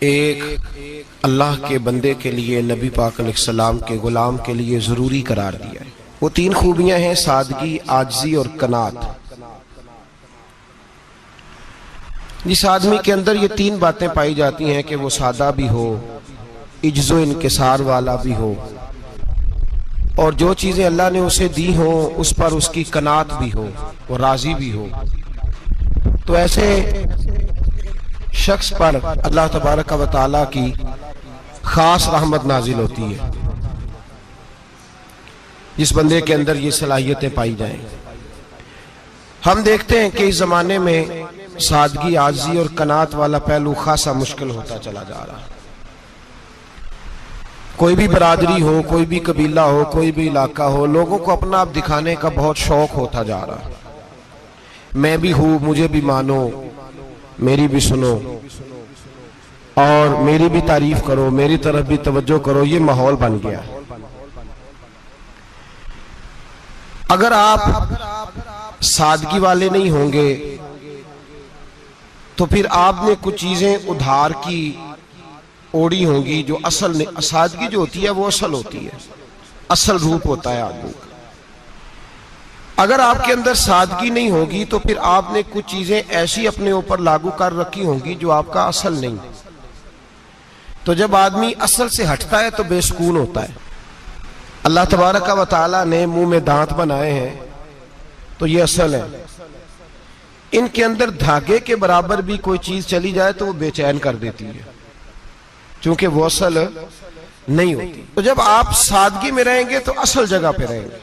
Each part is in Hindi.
एक अल्लाह के बंदे के लिए, नबी पाक अलैहिस्सलाम के गुलाम के लिए ज़रूरी करार दिया है। वो तीन खूबियां हैं, सादगी, आजिज़ी और कनात। जिस आदमी के अंदर ये तीन बातें पाई जाती हैं कि वो सादा भी हो, इज्जो इनकिसार वाला भी हो, और जो चीज़ें अल्लाह ने उसे दी हो उस पर उसकी कनात भी हो, वो राजी भी हो, तो ऐसे शख्स पर अल्लाह तबारक व तआला की खास रहमत नाजिल होती है, जिस बंदे के अंदर ये सलाहियतें पाई जाएं। हम देखते हैं कि इस जमाने में सादगी, आजिज़ी और कनात वाला पहलू खासा मुश्किल होता चला जा रहा है। कोई भी बरादरी हो, कोई भी कबीला हो, कोई भी इलाका हो, लोगों को अपना आप दिखाने का बहुत शौक होता जा रहा है। मैं भी हूं, मुझे भी मानो, मेरी भी सुनो और मेरी भी तारीफ करो, मेरी तरफ भी तवज्जो करो, ये माहौल बन गया। अगर आप सादगी वाले नहीं होंगे तो फिर आपने कुछ चीजें उधार की ओढ़ी होंगी जो असल नहीं। सादगी जो होती है वो असल होती है, असल रूप होता है आदमी का। अगर आपके अंदर सादगी नहीं होगी तो फिर आपने कुछ चीजें ऐसी अपने ऊपर लागू कर रखी होंगी जो आपका असल नहीं। तो जब आदमी असल से हटता है तो बेसुकून होता है। अल्लाह तबारक व तआला ने मुंह में दांत बनाए हैं तो ये असल है। इनके अंदर धागे के बराबर भी कोई चीज चली जाए तो वो बेचैन कर देती है, क्योंकि वो असल नहीं होती। तो जब आप सादगी में रहेंगे तो असल जगह पे रहेंगे,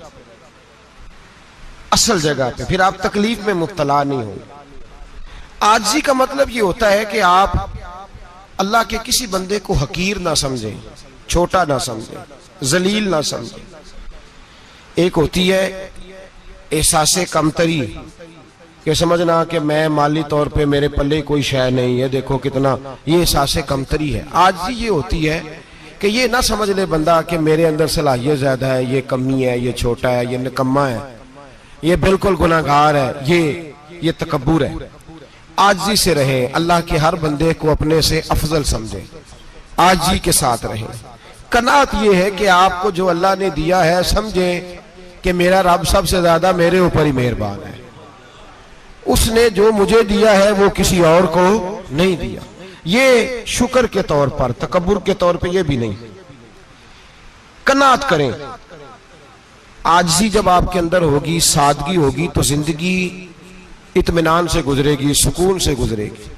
असल जगह पे, फिर आप तकलीफ में मुब्तला नहीं होंगे। आजिज़ी का मतलब ये होता है कि आप अल्लाह के किसी बंदे को हकीर ना समझें, छोटा ना समझें, जलील ना समझें। एक होती है एहसासे कमतरी, कि समझना कि मैं माली तौर पे मेरे पल्ले कोई शय नहीं है, देखो कितना, ये एहसासे कमतरी है। आजिज़ी ये होती है कि ये ना समझ ले बंदा कि मेरे अंदर सलाहियत ज्यादा है, ये कमी है, ये छोटा है, ये निकम्मा है, ये बिल्कुल गुनाहगार है, ये तकब्बुर है। आजिज़ी से रहे, अल्लाह के हर बंदे को अपने से अफजल समझे, आजिज़ी के साथ रहे। कनात ये है कि आपको जो अल्लाह ने दिया है समझे कि मेरा रब सबसे ज्यादा मेरे ऊपर ही मेहरबान है, उसने जो मुझे दिया है वो किसी और को नहीं दिया। ये शुक्र के तौर पर, तकब्बुर के तौर पे ये भी नहीं। कनात करें। आजिज़ी जब आपके अंदर होगी, सादगी होगी, तो जिंदगी इत्मीनान से गुजरेगी, सुकून से गुजरेगी।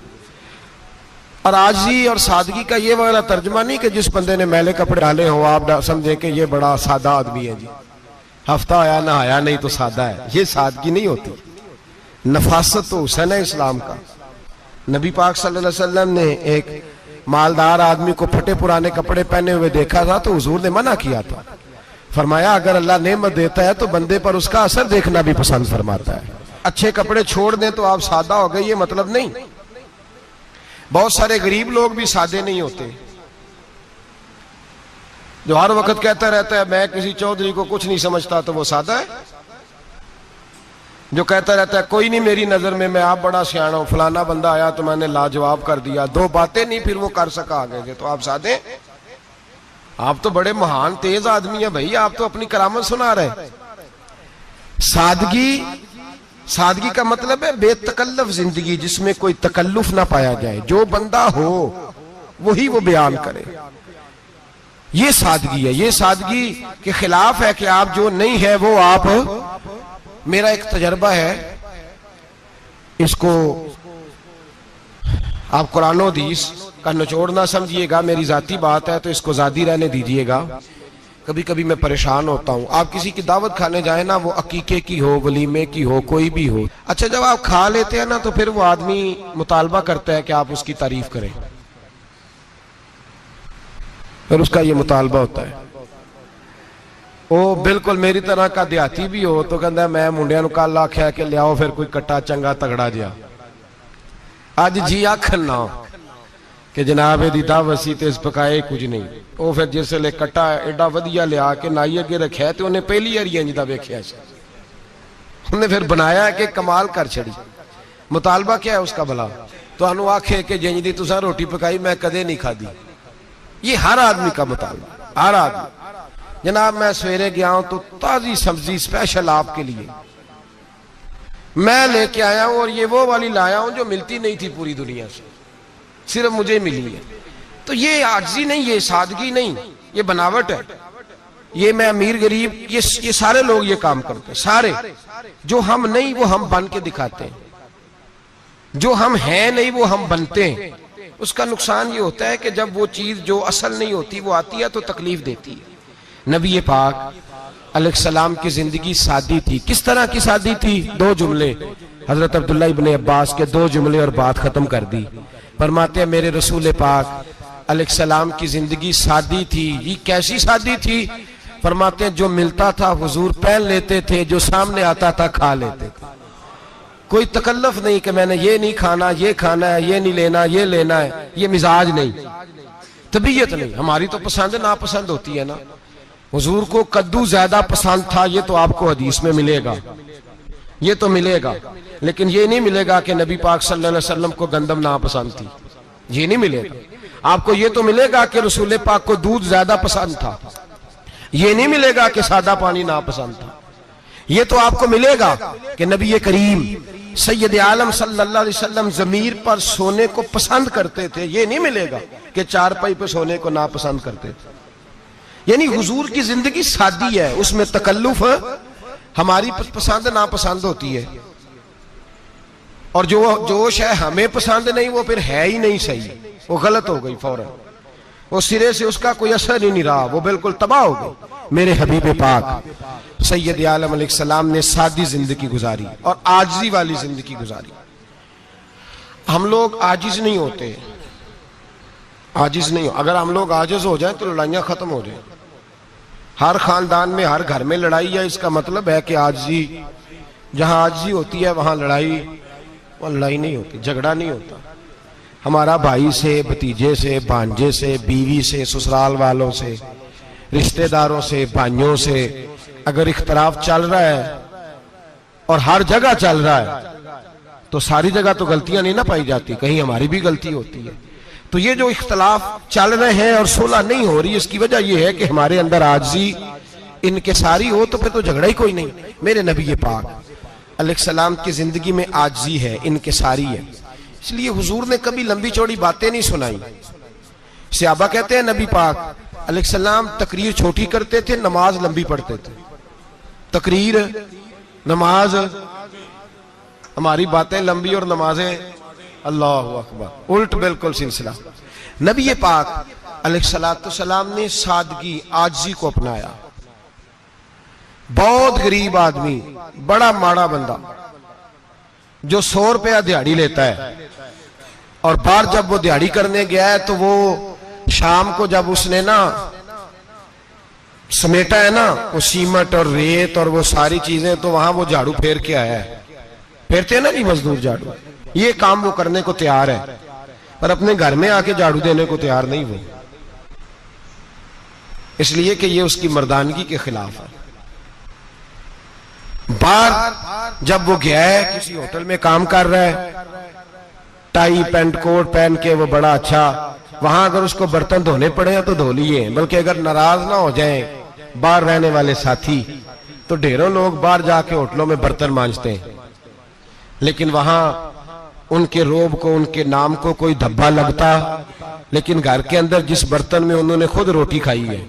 और आजिज़ी और सादगी का ये वाला तर्जमा नहीं कि जिस बंदे ने मैले कपड़े डाले हो आप समझे कि ये बड़ा सादा आदमी है जी, हफ्ता आया ना आया नहीं तो सादा है। ये सादगी नहीं होती। नफासत तो हुसैन है इस्लाम का। नबी पाक सल्लल्लाहु अलैहि वसल्लम ने एक मालदार आदमी को फटे पुराने कपड़े पहने हुए देखा था तो हुजूर ने मना किया था। फरमाया अगर अल्लाह नेमत देता है तो बंदे पर उसका असर देखना भी पसंद फरमाता है। अच्छे कपड़े छोड़ दें तो आप सादा हो गए, ये मतलब नहीं। बहुत सारे गरीब लोग भी सादे नहीं होते, जो हर वक्त कहता रहता है मैं किसी चौधरी को कुछ नहीं समझता, तो वो सादा है। जो कहता रहता है कोई नहीं मेरी नजर में, मैं आप बड़ा सियाना हूं, फलाना बंदा आया तो मैंने लाजवाब कर दिया, दो बातें नहीं फिर वो कर सका आगे से, तो आप सादे? आप तो बड़े महान तेज आदमी है भाई, आप तो अपनी करामत सुना रहे। सादगी का मतलब है बेतकल्लफ जिंदगी, जिसमें कोई तकल्लुफ ना पाया जाए। जो बंदा हो वही वो बयान करे, ये सादगी है। ये सादगी के खिलाफ है कि आप जो नहीं है वो आप। मेरा एक तजर्बा है, इसको आप कुरान और हदीस का निचोड़ ना समझिएगा, मेरी जाती बात है तो इसको जादी रहने दीजिएगा। कभी कभी मैं परेशान होता हूँ। आप किसी की दावत खाने जाए ना, वो अकीके की हो, वलीमे की हो, कोई भी हो, अच्छा जब आप खा लेते हैं ना तो फिर वो आदमी मुतालबा करता है कि आप उसकी तारीफ करें, फिर उसका ये मुतालबा होता है। वो बिल्कुल मेरी तरह का देहाती भी हो तो कहता मैं मुंडिया नूं कल आख्या कि लियाओ फिर कोई कट्टा चंगा तगड़ा जिहा, अज जी आखन ना कि जनाब एदी दावत सी ते इस पकाए कुछ नहीं। वो फिर जिसले कट्टा एडा वधिया लिया के नाई अगे रखिया तो उन्हें पहली बारी इंज दा वेख्या, उन्हें फिर बनाया कि कमाल कर छड़ी। मुतालबा क्या है उसका भला? तो आखे कि जिंज दी तुसां रोटी पकाई मैं कदे नहीं खादी। ये हर आदमी का मुताबिक, हर आदमी। जनाब मैं सवेरे गया हूं तो ताजी सब्जी स्पेशल आपके लिए मैं लेके आया हूं, और ये वो वाली लाया हूं जो मिलती नहीं थी पूरी दुनिया से, सिर्फ मुझे मिली है। तो ये आजिज़ी नहीं, ये सादगी नहीं, ये बनावट है। ये मैं अमीर गरीब ये सारे लोग ये काम करते हैं, सारे। जो हम नहीं वो हम बन के दिखाते हैं, जो हम हैं नहीं वो हम बनते हैं। उसका नुकसान ये होता है कि जब वो चीज जो असल नहीं होती वो आती है तो तकलीफ देती है। नबी पाक अलैहिस्सलाम की जिंदगी सादी थी। किस तरह की सादी थी? दो जुमले, हजरत अब्दुल्ला इब्ने अब्बास के दो जुमले और बात खत्म कर दी। फरमाते हैं मेरे रसूल पाक अलैहिस्सलाम की जिंदगी सादी थी। ये कैसी सादी थी? फरमाते हैं जो मिलता था हुजूर पहन लेते थे, जो सामने आता था खा लेते थे। कोई तकल्लुफ नहीं कि मैंने ये नहीं खाना, ये खाना है, ये नहीं लेना, ये लेना है। ये मिजाज नहीं, तबीयत नहीं। हमारी तो पसंद नापसंद होती है ना। हुजूर को कद्दू ज्यादा पसंद था, ये तो आपको हदीस में मिलेगा, ये तो मिलेगा। लेकिन ये नहीं मिलेगा कि नबी पाक सल्लल्लाहु अलैहि वसल्लम को गंदम नापसंद थी, ये नहीं मिलेगा। आपको ये तो मिलेगा कि रसूल पाक को दूध ज्यादा पसंद था, ये नहीं मिलेगा कि सादा पानी नापसंद था। ये तो आपको मिलेगा कि नबी करीम सैयद आलम सल्लल्लाहु अलैहि वसल्लम जमीर पर सोने को पसंद करते थे। ये नहीं मिलेगा कि चारपाई पर सोने को नापसंद करते थे। यानी हुजूर की जिंदगी सादी है, उसमें तकल्लुफ हमारी पसंद नापसंद होती है, और जो शय हमें पसंद नहीं वो फिर है ही नहीं सही, वो गलत हो गई फौरन, वो सिरे से उसका कोई असर ही नहीं रहा, वो बिल्कुल तबाह हो गई। मेरे हबीब पाक सैयद आलम अलैहिस्सलाम ने सादी जिंदगी गुजारी और आजिज़ी वाली जिंदगी गुजारी। हम लोग आजिज नहीं होते, आजिज नहीं हो। अगर हम लोग आजिज हो जाएं तो लड़ाइयां खत्म हो जाएं। हर खानदान में हर घर में लड़ाई है, इसका मतलब है कि आजिज़ी, जहां आजिज़ी होती है वहां लड़ाई नहीं होती, झगड़ा नहीं होता। हमारा भाई से, भतीजे से, भांजे से, बीवी से, ससुराल वालों से, रिश्तेदारों से, भाइयों से अगर इख्तलाफ चल रहा है और हर जगह चल रहा है तो सारी जगह तो गलतियां नहीं ना पाई जाती, कहीं हमारी भी गलती होती है। तो ये जो इख्तलाफ चल रहे हैं और सुलह नहीं हो रही, इसकी वजह यह है कि हमारे अंदर आजिज़ी इनकिसारी हो, तो फिर तो झगड़ा ही कोई नहीं। मेरे नबी पाक अलैहिस्सलाम की जिंदगी में आजिज़ी है, इनकिसारी है। इसलिए हुजूर ने कभी लंबी चौड़ी बातें नहीं सुनाई। सहाबा कहते हैं नबी पाक अलैहिस्सलाम तकरीर छोटी करते थे, नमाज लंबी पढ़ते थे। तकरीर, नमाज, हमारी बातें लंबी और नमाजें अल्लाह अकबर, उल्ट बिल्कुल सिलसिला। नबी पाक अलैहिस्सलाम ने सादगी, आजिज़ी को अपनाया। बहुत गरीब आदमी, बड़ा माड़ा बंदा जो 100 रुपया दिहाड़ी लेता है, और बाहर जब वो दिहाड़ी करने गया है तो वो शाम को जब उसने ना समेटा है ना वो सीमेंट और रेत और वो सारी चीजें, तो वहां वो झाड़ू फेर के आया है। फेरते हैं ना जी मजदूर झाड़ू, ये काम वो करने को तैयार है, पर अपने घर में आके झाड़ू देने को तैयार नहीं वो, इसलिए कि ये उसकी मर्दानगी के खिलाफ है। बाहर जब वो गया है, किसी होटल में काम कर रहा है, टाई पैंट कोट पहन के वो बड़ा अच्छा, वहां अगर उसको बर्तन धोने पड़े तो धो लिए, बल्कि अगर नाराज ना हो जाए बाहर रहने वाले साथी, तो ढेरों लोग बाहर जाके होटलों में बर्तन मांजते हैं, लेकिन वहां उनके रोब को, उनके नाम को कोई धब्बा लगता, लेकिन घर के अंदर जिस बर्तन में उन्होंने खुद रोटी खाई है,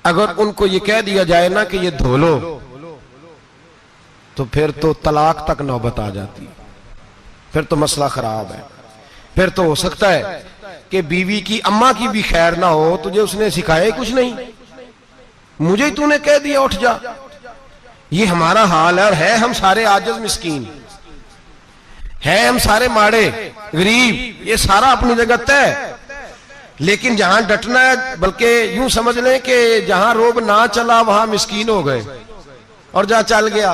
अगर उनको ये कह दिया जाए ना कि ये धो लो, तो फिर तो तलाक तक नौबत आ जाती, फिर तो मसला खराब है। फिर तो हो सकता है कि बीवी की अम्मा की भी खैर ना हो, तुझे उसने सिखाया ही कुछ नहीं, मुझे ही तूने कह दिया उठ जा। ये हमारा हाल है, और है हम सारे आजिज़ मिस्कीन, है हम सारे माड़े गरीब, ये सारा अपनी जगह तय। लेकिन जहां डटना है, बल्कि यूं समझ लें कि जहां रोब ना चला वहां मिस्कीन हो गए, और जहां चल गया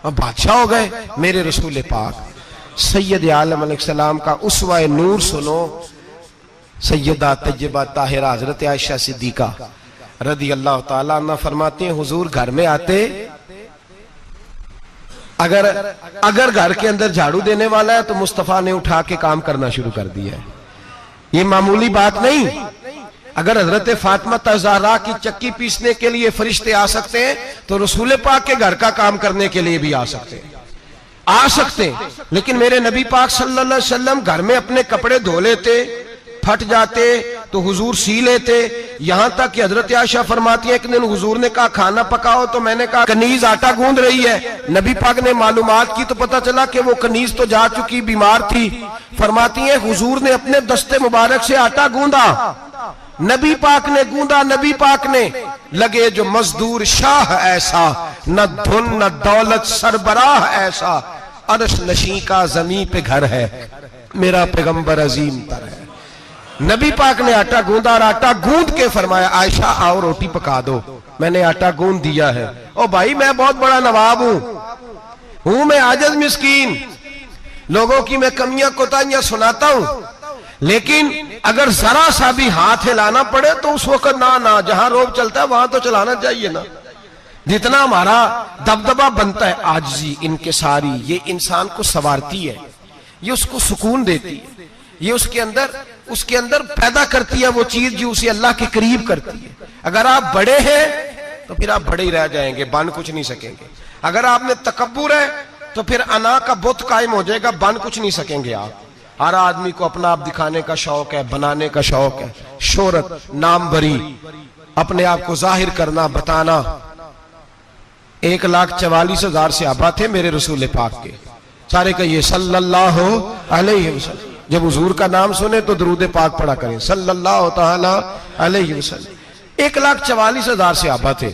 अब बादशाह हो गए। मेरे रसूल पाक सैयद आलम अलैहिस्सलाम का उसवा नूर सुनो, सैयदा तैयबा ताहिरा हजरत आयशा सिद्दीका रदी अल्लाह ताला अन्हा फरमाती हैं, हुजूर घर में आते अगर घर के अंदर झाड़ू देने वाला है तो मुस्तफा ने उठा के काम करना शुरू कर दिया है। ये मामूली बात नहीं। अगर हजरत फातिमा ज़हरा की चक्की पीसने के लिए फरिश्ते आ सकते हैं तो रसूल पाक के घर का काम करने के लिए भी आ सकते हैं, आ सकते हैं। लेकिन मेरे नबी पाक सल्लल्लाहु अलैहि वसल्लम घर में अपने कपड़े धो लेते, फट जाते तो हुजूर सी लेते। यहां तक कि हजरत आयशा फरमाती है, एक दिन हुजूर ने कहा खाना पकाओ, तो मैंने कहा कनीज आटा गूंद रही है। नबी पाक ने मालूमात की तो पता चला कि वो कनीज तो जा चुकी, बीमार थी। फरमाती है हुजूर ने अपने दस्ते मुबारक से आटा गूंदा, नबी पाक ने गूंदा, नबी पाक ने। लगे जो मजदूर शाह ऐसा, न धुन न दौलत सरबराह ऐसा, अरश नशी का जमी पे घर है, मेरा पैगंबर अजीम तर है। नबी पाक ने आटा गूंदा और आटा गूंद के फरमाया आयशा आओ रोटी पका दो। मैंने आटा गूंद दिया है। ओ भाई मैं बहुत बड़ा नवाब हूं मैं आजिज मिस्कीन, लोगों की मैं कमियां कोताहियां सुनाता हूं, लेकिन अगर जरा सा भी हाथ हिलाना पड़े तो उस वक्त ना जहां रोब चलता है वहां तो चलाना चाहिए ना। जितना हमारा दबदबा बनता है, आजिज़ी इनकिसारी, ये इंसान को संवारती है, ये उसको सुकून देती है, ये उसके अंदर पैदा करती है वो चीज जो उसे अल्लाह के करीब करती है। अगर आप बड़े हैं तो फिर आप बड़े ही रह जाएंगे, बन कुछ नहीं सकेंगे। अगर आप में तकब्बुर है तो फिर अना का बुत कायम हो जाएगा, बन कुछ नहीं सकेंगे आप। हर आदमी को अपना आप दिखाने का शौक है, बनाने का शौक है, शोहरत, नाम भरी, अपने आप को जाहिर करना, बताना। 1,44,000 सहाबा थे मेरे रसूल पाक के, सारे कहिए सल्लल्लाहु अलैहि वसल्लम। जब हुजूर का नाम सुने तो दरूद पाक पढ़ा करें सल्लल्लाहु तआला अलैहि वसल्लम। 1,44,000 सहाबा थे,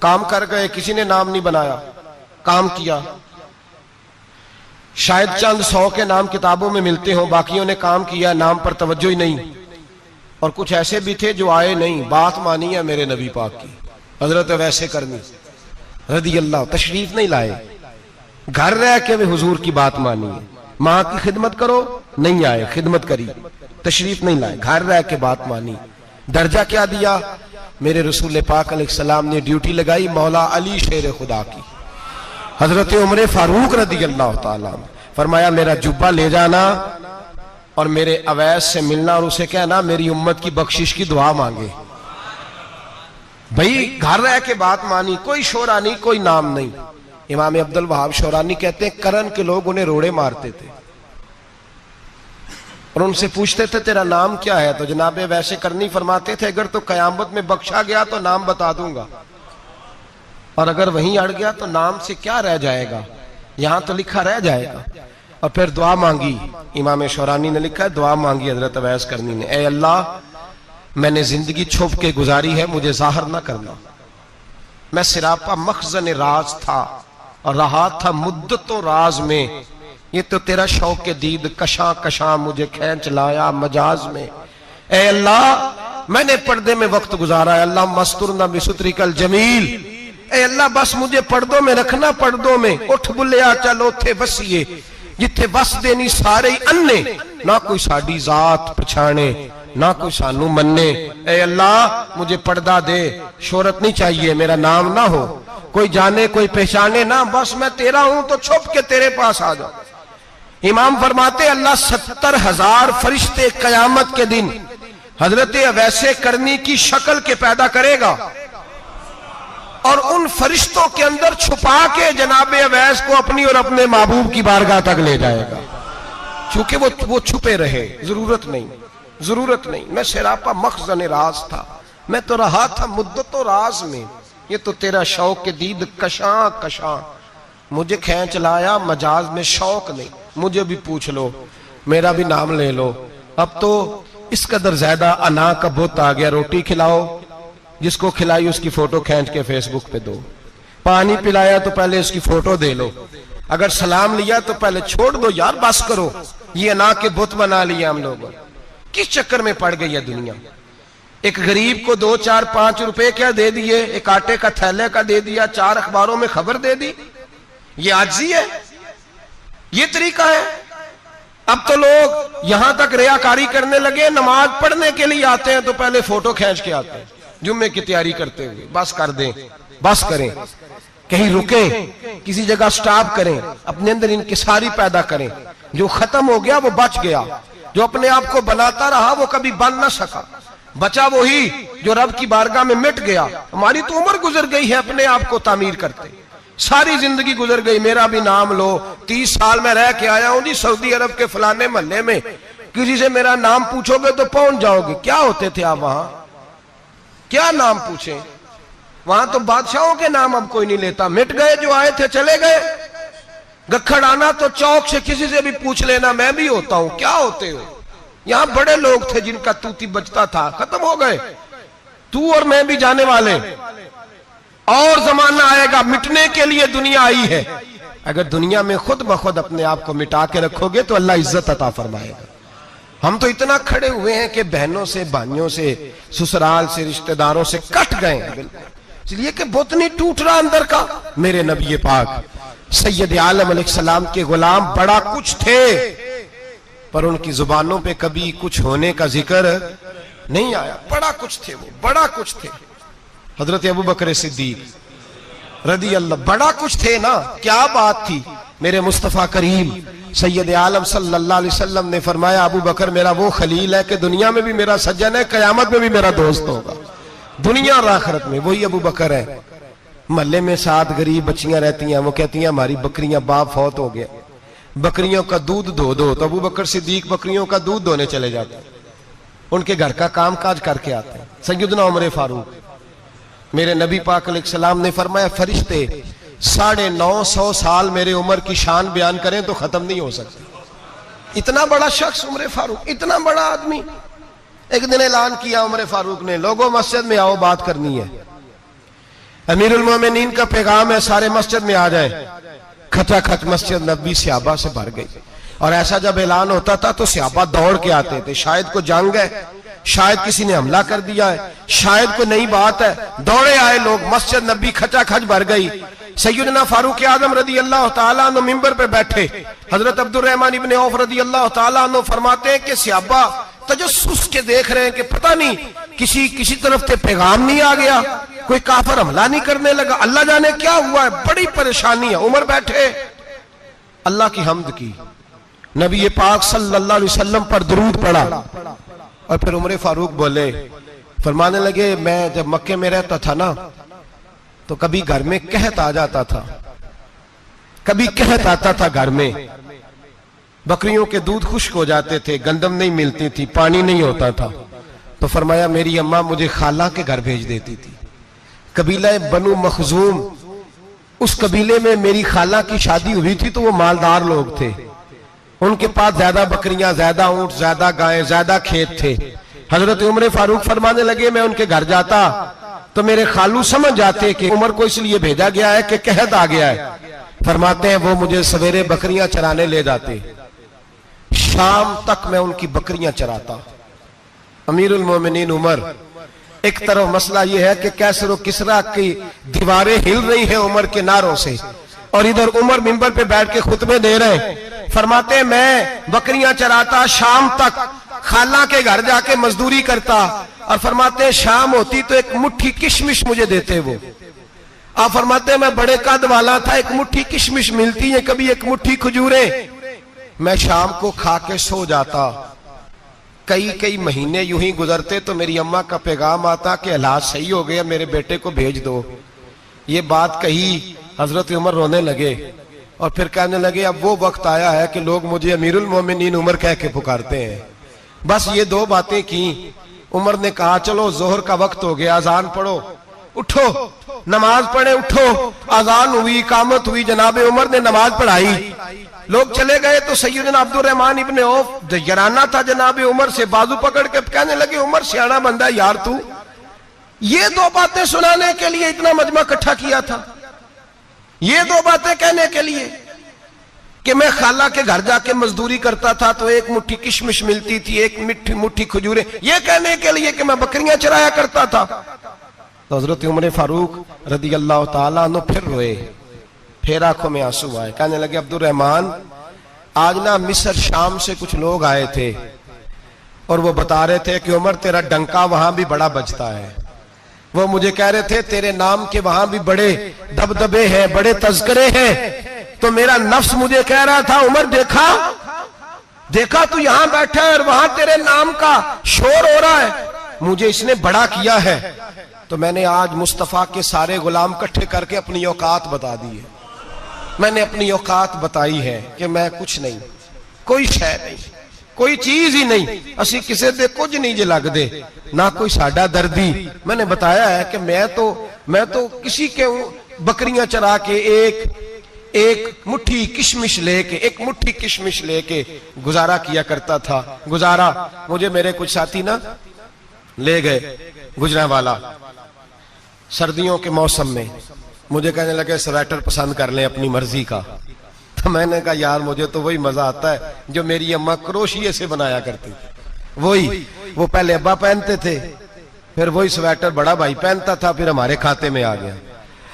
काम कर गए, किसी ने नाम नहीं बनाया, काम किया। शायद चंद 100 के नाम किताबों में मिलते हो, बाकियों ने काम किया, नाम पर तवज्जो ही नहीं। और कुछ ऐसे भी थे जो आए नहीं, बात मानी है मेरे नबी पाक की। हजरत वैसे करनी रदी अल्लाह, तशरीफ नहीं लाए, घर रह के वे हुजूर की बात मानी है। माँ की खिदमत करो, नहीं आए, खिदमत करी, तशरीफ नहीं लाए, घर रह के बात मानी। दर्जा क्या दिया? मेरे रसूल पाक अलैहिस्सलाम ने ड्यूटी लगाई मौला अली शेर खुदा की, हजरत उमर फारूक रदी अल्लाह ताला, फरमाया मेरा जुब्बा ले जाना और मेरे अवैस से मिलना और उसे कहना मेरी उम्मत की बख्शिश की दुआ मांगे। भाई घर रह के बात मानी, कोई शोरा नहीं, कोई नाम नहीं। इमाम अब्दुल वहाब शौरानी कहते हैं करन के लोग उन्हें रोड़े मारते थे और उनसे पूछते थे तेरा नाम क्या है, तो जनाबे वैसे करनी फरमाते थे अगर तो कयामत में बख्शा गया तो नाम बता दूंगा, और अगर वहीं अड़ गया तो नाम से क्या रह जाएगा, यहां तो लिखा रह जाएगा। और फिर दुआ मांगी, इमाम शौरानी ने लिखा है दुआ मांगी हजरत अवैस करनी ने, ए अल्लाह मैंने जिंदगी छुप के गुजारी है, मुझे जाहिर ना करना। मैं सिरापा मखजन राज था और रहा था मुद्दतों राज में, ये तो तेरा शौक के दीद कशा कशा मुझे खींच लाया मजाज में। ए अल्लाह मैंने पर्दे में वक्त गुजारा है, अल्लाह मस्तुरना बिसुत्रिकल जमील, ए अल्लाह बस मुझे पर्दों में रखना, पर्दों में। उठ बुलिया चलो थे बसिए जिथे बस देनी सारे ही अन्ने, ना कोई साड़ी जात पछाणे ना कोई सानू मन्ने। ए अल्लाह मुझे पर्दा दे, शोहरत नहीं चाहिए, मेरा नाम ना हो, कोई जाने कोई पहचाने ना, बस मैं तेरा हूं तो छुप के तेरे पास आ जाओ। इमाम फरमाते अल्लाह 70,000 फरिश्ते कयामत के दिन हजरत अवैसे करनी की शक्ल के पैदा करेगा और उन फरिश्तों के अंदर छुपा के जनाबे अवैस को अपनी और अपने महबूब की बारगाह तक ले जाएगा, क्योंकि वो छुपे रहे, जरूरत नहीं। मैं सिरापा मखजन राज था, मैं तो रहा था मुद्दतों राज में, ये तो तेरा शौक के दीद कशा कशा मुझे खींच लाया मजाज में, शौक नहीं। मुझे भी पूछ लो, मेरा भी नाम ले लो। अब तो इस कदर ज्यादा अना का बुत आ गया, रोटी खिलाओ, जिसको खिलाई उसकी फोटो खींच के फेसबुक पे दो, पानी पिलाया तो पहले उसकी फोटो दे लो, अगर सलाम लिया तो पहले छोड़ दो यार, बस करो। ये अना के बुत बना लिया हम लोगों, किस चक्कर में पड़ गई है दुनिया। एक गरीब को 2, 4, 5 रुपए क्या दे दिए, एक आटे का थैले का दे दिया, 4 अखबारों में खबर दे दी, ये आजी है, ये तरीका है। अब तो लोग यहां तक रियाकारी करने लगे, नमाज पढ़ने के लिए आते हैं तो पहले फोटो खींच के आते हैं, जुम्मे की तैयारी करते हुए। बस कर दें, बस करें। कहीं रुके, किसी जगह स्टॉप करें, अपने अंदर इंकिसारी पैदा करें। जो खत्म हो गया वो बच गया, जो अपने आप को बनाता रहा वो कभी बन ना सका। बचा वही जो रब की बारगाह में मिट गया। हमारी तो उम्र गुजर गई है अपने आप को तामीर करते, सारी जिंदगी गुजर गई। मेरा भी नाम लो, 30 साल में रह के आया हूं जी सऊदी अरब के फलाने मोहल्ले में, किसी से मेरा नाम पूछोगे तो पहुंच जाओगे। क्या होते थे आप वहां, क्या नाम पूछे? वहां तो बादशाहों के नाम अब कोई नहीं लेता, मिट गए, जो आए थे चले गए। गखड़ आना तो चौक से किसी से भी पूछ लेना, मैं भी होता हूं, क्या होते हो? यहां बड़े लोग थे जिनका तूती बचता था, खत्म हो गए। तू और मैं भी जाने वाले, और जमाना आएगा, मिटने के लिए दुनिया आई है। अगर दुनिया में खुद ब खुद अपने आप को मिटा के रखोगे तो अल्लाह इज्जत अता फरमाएगा। हम तो इतना खड़े हुए हैं कि बहनों से, भाइयों से, ससुराल से, रिश्तेदारों से कट गए हैं बिल्कुल, इसलिए कि बुत नहीं टूट रहा अंदर का। मेरे नबी पाक सैयद आलम अलैहिस्सलाम के गुलाम बड़ा कुछ थे, पर उनकी जुबानों पे कभी कुछ होने का जिक्र नहीं आया। बड़ा कुछ थे वो, बड़ा कुछ थे। हजरत अबू बकर सिद्दीक रदी अल्लाह, बड़ा कुछ थे ना, क्या बात थी। मेरे मुस्तफा करीम सैयद आलम सल्लल्लाहु अलैहि वसल्लम ने फरमाया, अबू बकर मेरा वो खलील है कि दुनिया में भी मेरा सज्जन है, कयामत में भी मेरा दोस्त होगा, दुनिया और आखिरत में। वही अबू बकर है। मोहल्ले में 7 गरीब बच्चियां रहती हैं, वो कहती हैं हमारी बकरियां, बाप फौत हो गया, बकरियों का दूध धो दो। तो अबू बकर सिद्दीक बकरियों का दूध धोने चले जाते हैं, उनके घर का काम काज करके आते हैं। सैयदना उमर फारूक, मेरे नबी पाक अलैहिस्सलाम ने फरमाया, फरिश्ते 950 साल मेरे उम्र की शान बयान करें तो खत्म नहीं हो सकती। इतना बड़ा शख्स उमर फारूक, इतना बड़ा आदमी। एक दिन ऐलान किया उमर फारूक ने, लोगों मस्जिद में आओ, बात करनी है। अमीरुल मोमिनीन का पैगाम है, सारे मस्जिद में आ जाए। खचाखच मस्जिद नबी सहाबा से भर गई। और ऐसा जब ऐलान होता था तो सहाबा दौड़ के आते थे, शायद को जंग है, शायद किसी ने हमला कर दिया है, शायद कोई नई बात है। दौड़े आए लोग, मस्जिद नबी खचाखच भर गई। सैयदना फारूक आजम रदी अल्लाह तआला अन्हु मिंबर पे बैठे। हजरत अब्दुर रहमान इब्ने औफ रदी अल्लाह तआला अन्हु फरमाते हैं कि सहाबा तजस्सुस के देख रहे हैं कि पता नहीं किसी तरफ से पैगाम नहीं आ गया, कोई काफिर हमला नहीं करने लगा, अल्लाह जाने क्या हुआ है, बड़ी परेशानी है। उमर बैठे, अल्लाह की हम्द की, नबी पाक सल्लल्लाहु अलैहि वसल्लम पर दुरूद पढ़ा, और फिर उमर फारूक बोले, फरमाने लगे, मैं जब मक्के में रहता था ना तो कभी घर में कहत आ जाता था, कभी कहत आता था घर में, बकरियों के दूध खुश्क हो जाते थे, गंदम नहीं मिलती थी, पानी नहीं होता था। तो फरमाया मेरी अम्मा मुझे खाला के घर भेज देती थी। कबीला बनु मखजूम, उस कबीले में मेरी खाला की शादी हुई थी तो वो मालदार लोग थे, उनके पास ज्यादा बकरियां, ज्यादा ऊंट, ज्यादा गायें, ज्यादा खेत थे। हजरत उमर फारूक फरमाने लगे, मैं उनके घर जाता तो मेरे खालू समझ जाते कि उमर को इसलिए भेजा गया है कि कहत आ गया है। फरमाते हैं वो मुझे सवेरे बकरियां चराने ले जाते, शाम तक मैं उनकी बकरियां चराता। अमीरुल मोमिनीन उमर, एक तरफ मसला यह है कि कैसर और किसरा की दीवारें हिल रही हैं उमर के नारों से, और इधर उमर मिंबर पे बैठ के खुतबे दे रहे हैं। फरमाते हैं मैं बकरियां चराता, शाम तक खाला के घर जाके मजदूरी करता, और फरमाते हैं शाम होती तो एक मुट्ठी किशमिश मुझे देते वो। आप फरमाते हैं मैं बड़े कद वाला था, एक मुट्ठी किशमिश मिलती है, कभी एक मुट्ठी खजूरें, मैं शाम को खा के सो जाता। कई महीने यूं ही गुजरते तो मेरी अम्मा का पैगाम आता कि हालात सही हो गया, मेरे बेटे को भेज दो। ये बात कही, हजरत उमर रोने लगे और फिर कहने लगे अब वो वक्त आया है कि लोग मुझे अमीरुल मोमिनीन उमर कह के पुकारते हैं। बस ये 2 बातें की। उमर ने कहा चलो जोहर का वक्त हो गया, अजान पढ़ो, उठो नमाज पढ़े, उठो। अजान हुई, इकामत हुई, जनाब उमर ने नमाज पढ़ाई, लोग चले गए तो सैयदना अब्दुर रहमान इब्ने औफ जराना था जनाब उमर से, बाजू पकड़ के कहने लगे उमर सियाना बंदा यार, तू ये 2 बातें सुनाने के लिए इतना मजमा इकट्ठा किया था, ये 2 बातें कहने के लिए कि मैं खाला के घर जाके मजदूरी करता था तो एक मुट्ठी किशमिश मिलती थी, एक मुट्ठी खजूरें, ये कहने के लिए कि मैं बकरियां चराया करता था। तो हजरत उमर फारूक रदी अल्लाह तआला अन्हु फिर रोए, फिर आंखों में आंसू आए। कहने लगे अब्दुर रहमान, आज ना मिस्र शाम से कुछ लोग आए थे और वो बता रहे थे कि उमर तेरा डंका वहां भी बड़ा बजता है, वो मुझे कह रहे थे तेरे नाम के वहां भी बड़े दबदबे हैं, बड़े तज़किरे हैं। तो मेरा नफ्स मुझे कह रहा था उमर देखा देखा तू यहां बैठा है और वहां तेरे नाम का शोर हो रहा है, मुझे इसने बड़ा किया है। तो मैंने आज मुस्तफा के सारे गुलाम इकट्ठे करके अपनी औकात बता दी है। मैंने अपनी औकात बताई है कि मैं कुछ नहीं, कोई शय नहीं, कोई चीज ही नहीं, असी किसी दे कुछ नहीं जे लगदे, ना कोई साडा दर्दी। मैंने बताया है कि मैं तो किसी के बकरियां चरा के एक मुट्ठी किशमिश लेके गुजारा किया करता था। गुजारा मुझे मेरे कुछ साथी ना ले गए गुजरांवाला सर्दियों के मौसम में, मुझे कहने लगे स्वेटर पसंद कर लें अपनी मर्जी का। तो मैंने कहा यार मुझे तो वही मजा आता है जो मेरी अम्मा क्रोशिये से बनाया करती थी, वही। वो पहले अब्बा पहनते थे, फिर वही स्वेटर बड़ा भाई पहनता था, फिर हमारे खाते में आ गया।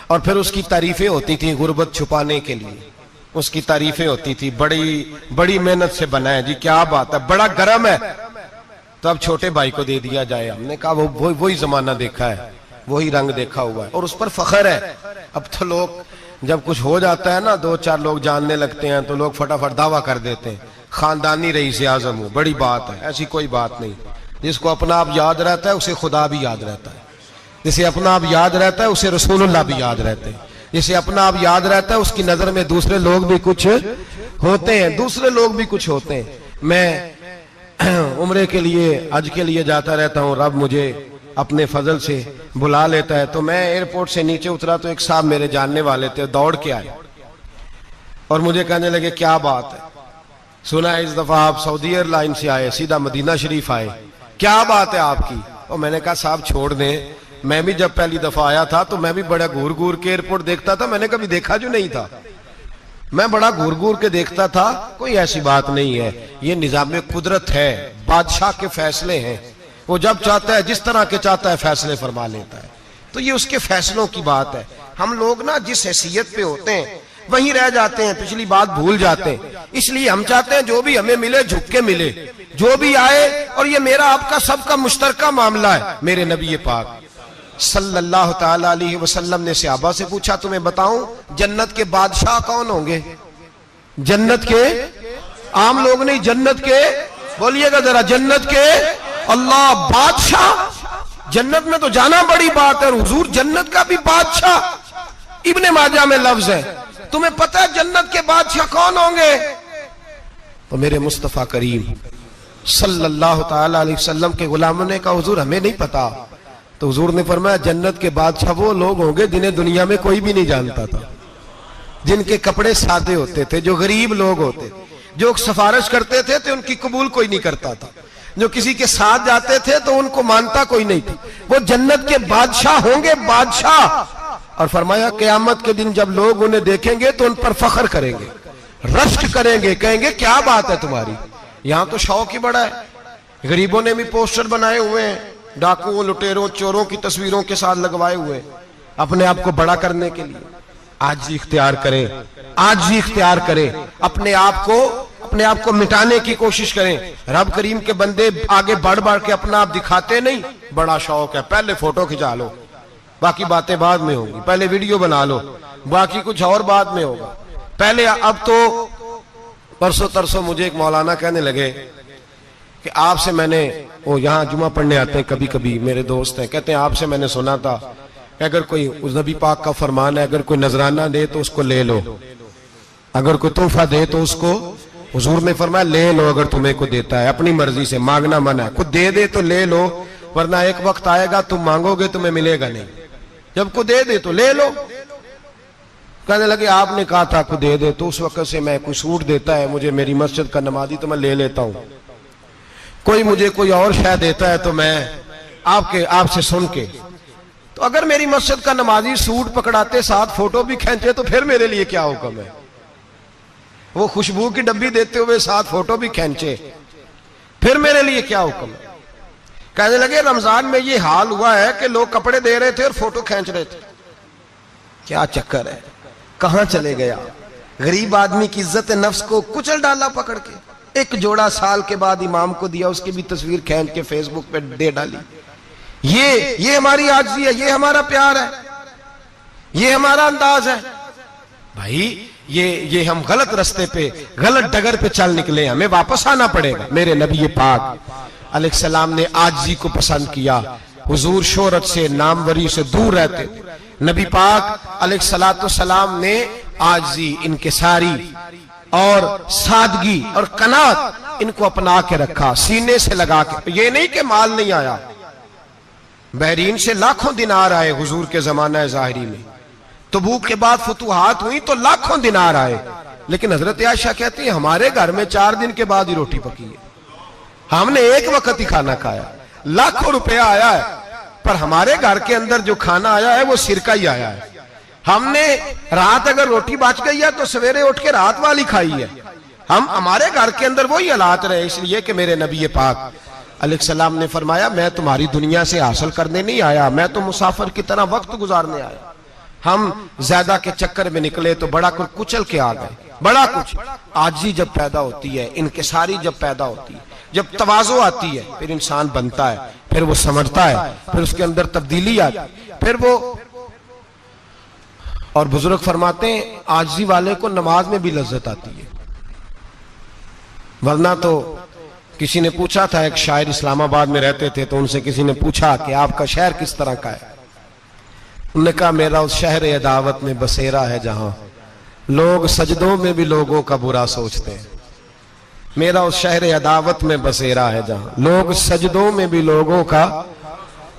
और फिर उसकी तारीफें होती थी गुर्बत छुपाने के लिए, उसकी तारीफें होती थी, बड़ी मेहनत से बना है जी, क्या बात है, बड़ा गर्म है, तो अब छोटे भाई को दे दिया जाए। हमने कहा वही जमाना देखा है, वही रंग देखा हुआ है और उस पर फख्र है। अब तो लोग जब कुछ हो जाता है ना, 2-4 लोग जानने लगते हैं तो लोग फटाफट दावा कर देते हैं खानदानी रईस आजम हूं, बड़ी बात है। ऐसी कोई बात नहीं। जिसको अपना आप याद रहता है उसे खुदा भी याद रहता है, जिसे अपना आप याद रहता है उसे रसूलुल्लाह भी याद रहते हैं, जिसे अपना आप याद रहता है उसकी नजर में दूसरे लोग भी कुछ होते हैं। मैं उम्रे के लिए, हज के लिए जाता रहता हूँ, रब मुझे अपने फजल से बुला लेता है। तो मैं एयरपोर्ट से नीचे उतरा तो एक साहब मेरे जानने वाले थे, दौड़ के आए और मुझे कहने लगे क्या बात है, सुना है इस दफा आप सऊदी एयरलाइन से आए, सीधा मदीना शरीफ आए, क्या बात है आपकी। और मैंने कहा साहब छोड़ दें, मैं भी जब पहली दफा आया था तो मैं भी बड़ा घूर घूर के एयरपोर्ट देखता था, मैंने कभी देखा जो नहीं था, मैं बड़ा घूर घूर के देखता था, कोई ऐसी बात नहीं है, ये निजाम कुदरत है, बादशाह के फैसले हैं, वो जब चाहता है जिस तरह के चाहता है फैसले फरमा लेता है। तो ये उसके फैसलों की बात है। हम लोग ना जिस हैसियत पे होते हैं वहीं रह जाते हैं, पिछली बात भूल जाते हैं। इसलिए हम चाहते हैं जो भी हमें मिले झुक के मिले, जो भी आए, और ये मेरा आपका सबका मुश्तरका मामला है। मेरे नबी पाक सल्लल्लाहु ताला अलैहि वसल्लम ने सहाबा से पूछा तुम्हें बताऊं जन्नत के बादशाह कौन होंगे? जन्नत के आम लोग नहीं, जन्नत के, बोलिएगा जरा, जन्नत के अल्लाह बादशाह। जन्नत में तो जाना बड़ी बात है, हुजूर जन्नत का भी बादशाह। इब्ने माजा में लफ्ज है, तुम्हें पता है जन्नत के बादशाह कौन होंगे? तो मेरे मुस्तफा करीम सल्लल्लाहु ताला अलैहि वसल्लम के गुलामों ने कहा हुजूर हमें नहीं पता। तो हुजूर ने फरमाया जन्नत के बादशाह वो लोग होंगे जिन्हें दुनिया में कोई भी नहीं जानता था, जिनके कपड़े सादे होते थे, जो गरीब लोग होते, जो सिफारिश करते थे तो उनकी कबूल कोई नहीं करता था, जो किसी के साथ जाते थे तो उनको मानता कोई नहीं था, वो जन्नत के बादशाह होंगे, बादशाह। और फरमाया क़यामत के दिन जब लोग उन्हें देखेंगे तो उन पर फख्र करेंगे, रश्क करेंगे, कहेंगे क्या बात है तुम्हारी। यहां तो शौक ही बड़ा है, गरीबों ने भी पोस्टर बनाए हुए हैं, डाकुओं, लुटेरों, चोरों की तस्वीरों के साथ लगवाए हुए, अपने आप को बड़ा करने के लिए। आजिज़ी इख्तियार करें, आजिज़ी इख्तियार करें, अपने आप को मिटाने की कोशिश करें। रब करीम के बंदे आगे बढ़ बढ़ के अपना आप दिखाते नहीं, बड़ा शौक है, पहले फोटो खिंचा लो, बाकी बातें बाद में होगी, पहले वीडियो बना लो, बाकी कुछ और बाद में होगा, पहले। अब तो परसों तरसों मुझे एक मौलाना कहने लगे कि आपसे मैंने, वो यहाँ जुमा पढ़ने आते हैं कभी कभी, मेरे दोस्त हैं, कहते हैं आपसे मैंने सुना था कि अगर कोई, उस नबी पाक का फरमान है, अगर कोई नजराना दे तो उसको ले लो, अगर कोई तोहफा दे तो उसको, हुजूर ने फरमाया ले लो अगर तुम्हें को देता है, अपनी मर्जी से, मांगना मना है, खुद दे दे तो ले लो, वरना एक वक्त आएगा तुम मांगोगे तुम्हें मिलेगा नहीं, जब को दे दे तो ले लो। कहने लगे आपने कहा था को दे दे, तो उस वक्त से मैं, कोई सूट देता है मुझे मेरी मस्जिद का नमाजी तो मैं ले लेता हूं, कोई मुझे कोई और शय देता है तो मैं आपसे सुन के, तो अगर मेरी मस्जिद का नमाजी सूट पकड़ाते साथ फोटो भी खींचे तो फिर मेरे लिए क्या हुक्म है? वो खुशबू की डब्बी देते हुए साथ फोटो भी खींचे, फिर मेरे लिए क्या हुक्म है? कहने लगे रमजान में ये हाल हुआ है कि लोग कपड़े दे रहे थे और फोटो खींच रहे थे, क्या चक्कर है, कहां चले गया? गरीब आदमी की इज्जत नफ्स को कुचल डाला पकड़ के। एक जोड़ा साल के बाद इमाम को दिया, उसकी भी तस्वीर खींच के फेसबुक पे दे डाली। ये हमारी आजिज़ी है, ये हमारा प्यार है, ये हमारा अंदाज है। भाई ये हम गलत रास्ते पे, गलत डगर पे चल निकले, हमें वापस आना पड़ेगा। मेरे नबी पाक अलैहिस्सलाम ने आजिज़ी को पसंद किया। हुजूर शोहरत से, नामवरी से दूर रहते थे। नबी पाक अलैहिस्सलाम ने आजिज़ी, इनकिसारी और सादगी और कनात इनको अपना के रखा, सीने से लगा के। ये नहीं कि माल नहीं आया, बहरीन से लाखों दिनार आए हुजूर के जमाना ज़ाहिरी में। तबूक के बाद फतूहात हुई तो लाखों दिनार आए, लेकिन हजरत आयशा कहती है हमारे घर में 4 दिन के बाद ही रोटी पकी है, हमने एक वक्त ही खाना खाया। लाखों रुपया आया है, पर हमारे घर के अंदर जो खाना आया है वो सिरका ही आया है। हमने रात अगर रोटी बच गई है तो सवेरे उठ के रात वाली खाई है। हमारे घर के अंदर वही हालात रहे, इसलिए कि मेरे नबी पाक अलैहिस्सलाम ने फरमाया मैं तुम्हारी दुनिया से हासिल करने नहीं आया, मैं तो मुसाफिर की तरह वक्त गुजारने आया। हम ज्यादा के चक्कर में निकले तो बड़ा कुछ कुचल के आ गए। बड़ा कुछ आजी जब पैदा होती है, इनकिसारी जब पैदा होती है, जब तवाज़ो आती है, फिर इंसान बनता है, फिर वो समझता है, फिर उसके अंदर तब्दीली आती है, फिर वो। और बुजुर्ग फरमाते हैं आजी वाले को नमाज में भी लज्जत आती है, वरना तो किसी ने पूछा था, एक शायर इस्लामाबाद में रहते थे, तो उनसे किसी ने पूछा कि आपका शहर किस तरह का है। उन्होंने कहा मेरा उस शहर अदावत में बसेरा है जहां लोग सजदों में भी लोगों का बुरा सोचते हैं। मेरा उस शहर अदावत में बसेरा है जहां लोग सजदों में भी लोगों का,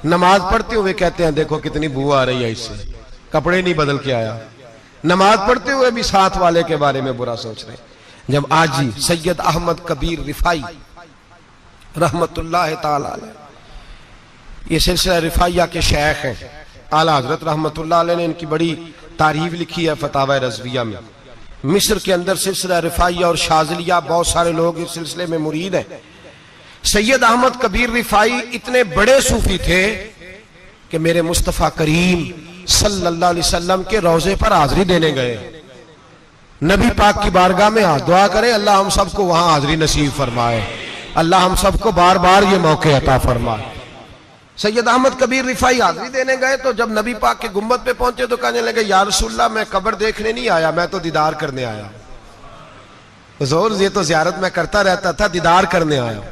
नमाज पढ़ते हुए कहते हैं देखो कितनी बू आ रही है इससे, कपड़े नहीं बदल के आया, नमाज पढ़ते हुए भी साथ वाले के बारे में बुरा सोच रहे। जब आजी सैयद अहमद कबीर रिफाई रहमतुल्लाह ताला अलैह, ये सिलसिला रिफाइया के शेख हैं, आला हजरत रहमतुल्लाह अलैह ने इनकी बड़ी तारीफ लिखी है फतावा रज़विया में। मिस्र के अंदर सिलसिला रिफाइया और शाज़िलिया, बहुत सारे लोग इस सिलसिले में मुरीद हैं। सैयद अहमद कबीर रिफाई इतने बड़े सूफी थे कि मेरे मुस्तफ़ा करीम सल्लल्लाहु अलैहि वसल्लम के रोजे पर हाजिरी देने गए। नबी पाक की बारगाह में हाथ दुआ करें, अल्लाह हम सबको वहां हाजिरी नसीब फरमाए, अल्लाह हम सबको बार बार ये मौके अता फरमाए। सैयद अहमद कबीर रिफाई हाजिरी देने गए तो जब नबी पाक के गुम्बद पे पहुंचे तो कहने लगे या रसूलल्लाह मैं कब्र देखने नहीं आया, मैं तो दीदार करने आया। हुजूर ये तो ज़ियारत में करता रहता था, दीदार करने आया।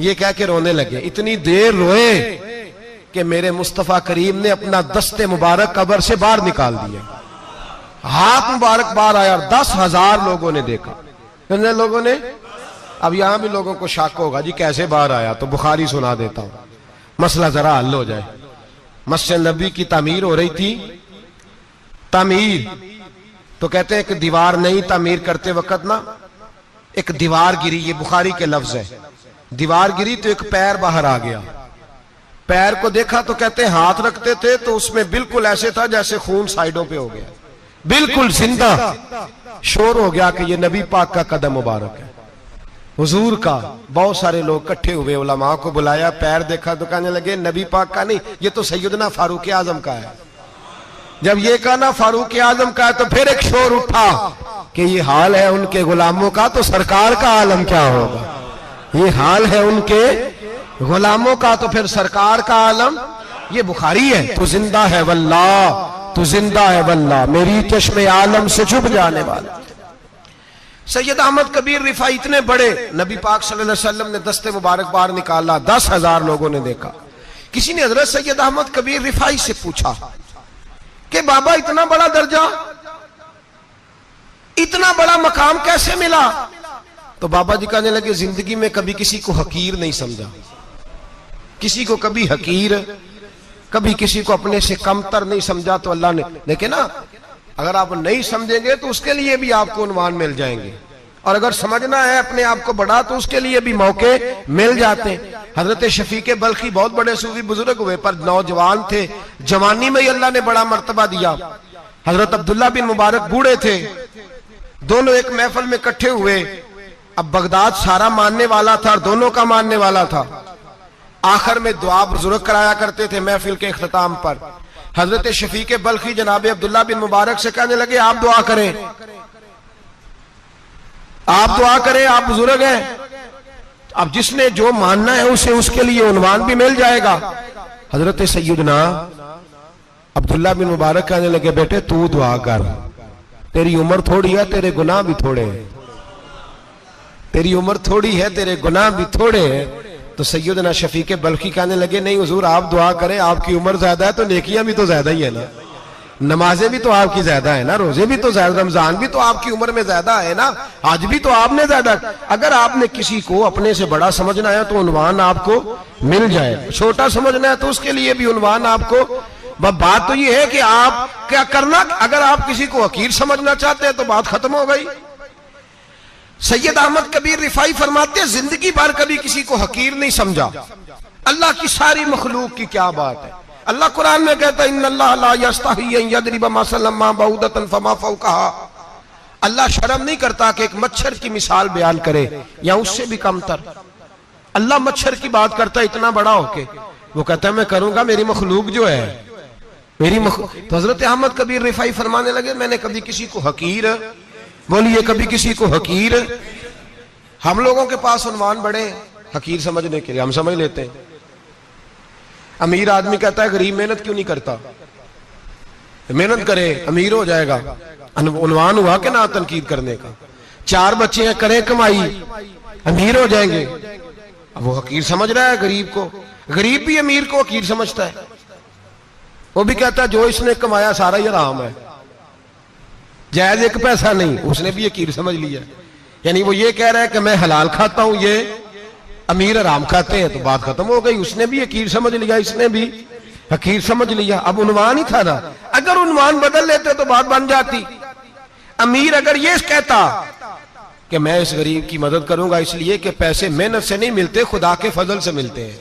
ये कह के रोने लगे। इतनी देर रोए कि मेरे मुस्तफ़ा करीम ने अपना दस्ते मुबारक कब्र से बाहर निकाल दिया, हाथ मुबारक बाहर आया। 10,000 लोगों ने देखा। कितने लोगों ने? अब यहां भी लोगों को शक होगा जी कैसे बाहर आया, तो बुखारी सुना देता हूं, मसला जरा हल हो जाए। मस्जिद नबी की तामीर हो रही थी, तामीर तो कहते हैं कि दीवार नहीं, तामीर करते वक्त ना एक दीवार गिरी, ये बुखारी के लफ्ज है। दीवार गिरी तो एक पैर बाहर आ गया। पैर को देखा तो कहते हैं हाथ रखते थे तो उसमें बिल्कुल ऐसे था जैसे खून साइडों पे हो गया, बिल्कुल जिंदा। शोर हो गया कि ये नबी पाक का कदम मुबारक है, हुजूर का। बहुत सारे लोग इकट्ठे हुए, उलमा को बुलाया, पैर देखा तो कहने लगे नबी पाक का नहीं, ये तो सैयदना फारूक आजम का है। जब ये कहा ना फारूक आजम का है तो फिर एक शोर उठा कि ये हाल है उनके गुलामों का, तो सरकार का आलम क्या होगा। ये हाल है उनके गुलामों का तो फिर सरकार का आलम। ये बुखारी है। तो जिंदा है वल्लाह, तो जिंदा है वल्लाह, मेरी चश्मे आलम से छुप जाने वाला। सैयद अहमद कबीर रिफाई इतने बड़े, नबी पाक सल्लल्लाहु अलैहि वसल्लम ने दस्ते मुबारक बाहर निकाला, 10,000 लोगों ने देखा। किसी ने हजरत सैयद अहमद कबीर रिफाई से पूछा कि बाबा इतना बड़ा दर्जा, इतना बड़ा मकाम कैसे मिला? तो बाबा जी कहने लगे जिंदगी में कभी किसी को हकीर नहीं समझा, किसी को कभी हकीर, कभी किसी को अपने से कमतर नहीं समझा। तो अल्लाह ने, देखे ना, अगर आप नहीं समझेंगे तो उसके लिए भी आपको उन्वान मिल जाएंगे, और अगर समझना है अपने आप को बड़ा तो उसके लिए भी मौके मिल जाते हैं। हजरत शफीक बल्खी बहुत बड़े सूफी बुजुर्ग हुए, पर नौजवान थे, जवानी में ही अल्लाह ने बड़ा मर्तबा दिया। हजरत अब्दुल्ला बिन मुबारक बूढ़े थे, दोनों एक महफिल में इकट्ठे हुए। अब बगदाद सारा मानने वाला था और दोनों का मानने वाला था। आखिर में दुआ बुजुर्ग कराया करते थे महफिल के इख्तिताम पर। हजरत शफीक बल्खी जनाब अब्दुल्ला बिन मुबारक से कहने लगे आप दुआ करें, आप दुआ करें, आप बुजुर्ग हैं। अब जिसने जो मानना है उसे उसके लिए उन्वान भी मिल जाएगा। हजरत सैयदना अब्दुल्ला बिन मुबारक कहने लगे, बेटे तू दुआ कर, तेरी उम्र थोड़ी है, तेरे गुनाह भी थोड़े हैं, तेरी उम्र थोड़ी है, तेरे गुनाह भी थोड़े हैं। तो सैयदना शफीक बल्खी कहने लगे, नहीं हुजूर आप दुआ करें, आपकी उम्र ज्यादा है तो नेकियां भी तो ज्यादा ही है ना, नमाजें भी तो आपकी ज्यादा है ना, रोजे भी तो ज्यादा, रमजान भी तो आपकी उम्र में ज्यादा है ना, आज भी तो आपने ज्यादा। अगर आपने किसी को अपने से बड़ा समझना है तो उन्वान आपको मिल जाए, छोटा समझना है तो उसके लिए भी उन्वान आपको। बात तो ये है कि आप क्या करना, अगर आप किसी को हकीर समझना चाहते हैं तो बात खत्म हो गई। सैयद अहमद कबीर रिफाई फरमाते हैं, जिंदगी भर कभी किसी को हकीर नहीं समझा। अल्लाह की सारी मखलूक की क्या बात है। अल्लाह कुरान में कहता है, इन्नल्लाह ला यस्तही अन यदरिब मसलन मा बऊदतन फमा फौकहा। अल्लाह शर्म नहीं करता कि एक मच्छर की मिसाल बयान करे या उससे भी कमतर। अल्लाह मच्छर की बात करता है इतना बड़ा होके, वो कहता है मैं करूंगा, मेरी मखलूक जो है मेरी तो हजरत अहमद कबीर रिफाई फरमाने लगे, मैंने कभी किसी को हकीर, बोलिए कभी किसी को हकीर। हम लोगों के पास उन्वान बड़े हकीर समझने के लिए, हम समझ लेते हैं। अमीर आदमी कहता है गरीब मेहनत क्यों नहीं करता, मेहनत करे अमीर हो जाएगा, उन्वान हुआ कि ना तनकीद करने का। 4 बच्चे हैं, करें कमाई, अमीर हो जाएंगे। अब वो हकीर समझ रहा है गरीब को, गरीब भी अमीर को हकीर समझता है। वो भी कहता है जो इसने कमाया सारा ही हराम है, जायज एक पैसा नहीं, उसने भी हकीर समझ लिया। यानी वो ये कह रहा है कि मैं हलाल खाता हूं, ये अमीर हराम खाते हैं, तो बात खत्म हो गई। उसने भी हकीर समझ लिया, इसने भी हकीर समझ लिया। अब उन्वान ही था ना, अगर उन्वान बदल लेते तो बात बन जाती। अमीर अगर ये कहता कि मैं इस गरीब की मदद करूंगा इसलिए कि पैसे मेहनत से नहीं मिलते, खुदा के फजल से मिलते हैं,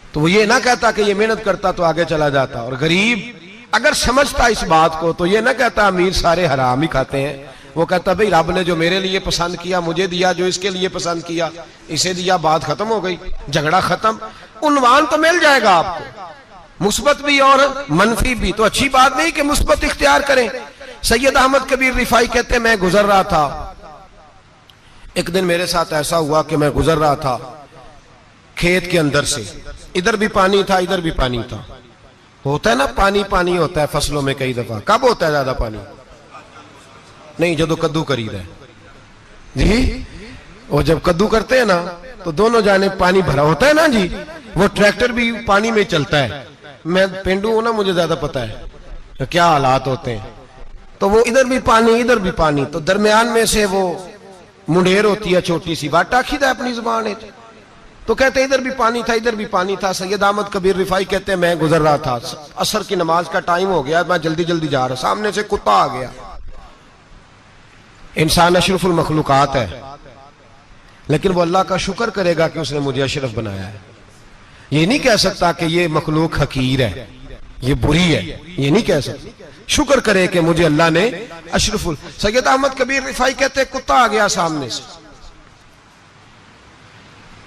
तो वो ये ना कहता कि ये मेहनत करता तो आगे चला जाता। और गरीब अगर समझता इस बात को तो ये ना कहता अमीर सारे हराम ही खाते हैं, वो कहता भाई रब ने जो मेरे लिए पसंद किया मुझे दिया, जो इसके लिए पसंद किया इसे दिया, बात खत्म हो गई, झगड़ा खत्म। उन्वान तो मिल जाएगा आपको, मुस्बत भी और मनफी भी। तो अच्छी बात नहीं कि मुस्बत इख्तियार करें। सैयद अहमद कबीर रिफाई कहते मैं गुजर रहा था, एक दिन मेरे साथ ऐसा हुआ कि मैं गुजर रहा था खेत के अंदर से, इधर भी पानी था इधर भी पानी था। होता है ना पानी पानी होता है फसलों में कई दफा। कब होता है ज्यादा पानी? नहीं, जब कद्दू करी है जी, और जब कद्दू करते हैं ना तो दोनों जाने पानी भरा होता है ना जी, वो ट्रैक्टर भी पानी में चलता है। मैं पेंडू हूं ना, मुझे ज्यादा पता है तो क्या हालात होते हैं। तो वो इधर भी पानी इधर भी पानी, तो दरमियान में से वो मुंडेर होती है छोटी सी, बाटा खीदा अपनी जुबान है। तो कहते इधर भी पानी था इधर भी पानी था। सैयद अहमद कबीर रिफाई कहते हैं मैं गुजर रहा था, असर की नमाज का टाइम हो गया, मैं जल्दी जल्दी जा रहा, सामने से कुत्ता आ गया। इंसान अशरफुल मखलूकात है, लेकिन वो अल्लाह का शुक्र करेगा कि उसने मुझे अशरफ बनाया है। ये नहीं कह सकता कि ये मखलूक हकीर है, ये बुरी है, ये नहीं कह सकता। शुक्र करे कि मुझे अल्लाह ने अशरफुल। सैयद अहमद कबीर रिफाई कहते कुत्ता आ गया सामने से।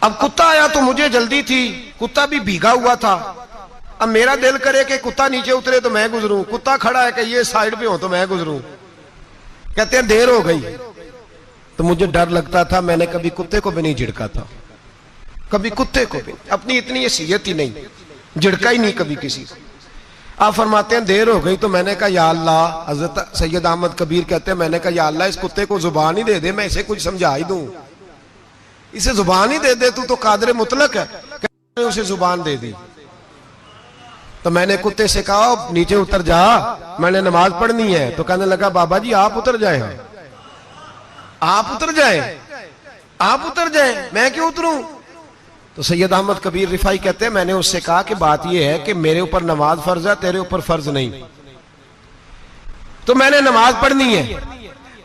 अब कुत्ता आया तो मुझे जल्दी थी, कुत्ता भी भीगा हुआ था। अब मेरा दिल करे कि कुत्ता नीचे उतरे तो मैं गुजरूं, कुत्ता खड़ा है कि ये साइड पे हो तो मैं गुजरूं। कहते हैं देर हो गई, तो मुझे डर लगता था, मैंने कभी कुत्ते को भी नहीं झिड़का था, कभी कुत्ते को भी, अपनी इतनी हैसियत ही नहीं, झिड़का ही नहीं कभी किसी को। आप फरमाते हैं देर हो गई तो मैंने कहा या अल्लाह, हजरत सैयद अहमद कबीर कहते हैं मैंने कहा या अल्लाह इस कुत्ते को जुबान ही दे दे, मैं इसे कुछ समझा ही दूं, इसे जुबान ही दे दे, तू तो कादर मुतलक है। उसे जुबान दे दी। तो मैंने कुत्ते से कहा नीचे उतर जा, मैंने नमाज पढ़नी है। तो कहने लगा बाबा जी आप उतर जाए, आप उतर जाए, आप उतर जाए, मैं क्यों उतरूं? तो सैयद अहमद कबीर रिफाई कहते हैं मैंने उससे कहा कि बात यह है कि मेरे ऊपर नमाज फर्ज है, तेरे ऊपर फर्ज नहीं, तो मैंने नमाज पढ़नी है।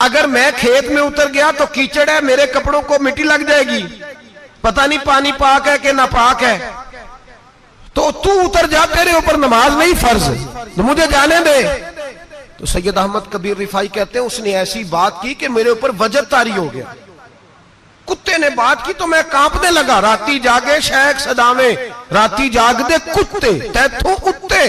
अगर मैं खेत में उतर गया तो कीचड़ है, मेरे कपड़ों को मिट्टी लग जाएगी, पता नहीं पानी पाक है कि नापाक है, तो तू उतर जा, तेरे ऊपर नमाज नहीं फर्ज, तो मुझे जाने दे। तो सैयद अहमद कबीर रिफाई कहते हैं उसने ऐसी बात की कि मेरे ऊपर वजह तारी हो गया। कुत्ते ने बात की तो मैं कांपने लगा। राती जागे शेख सदावे, राती जाग दे कुत्ते, तैथों उत्ते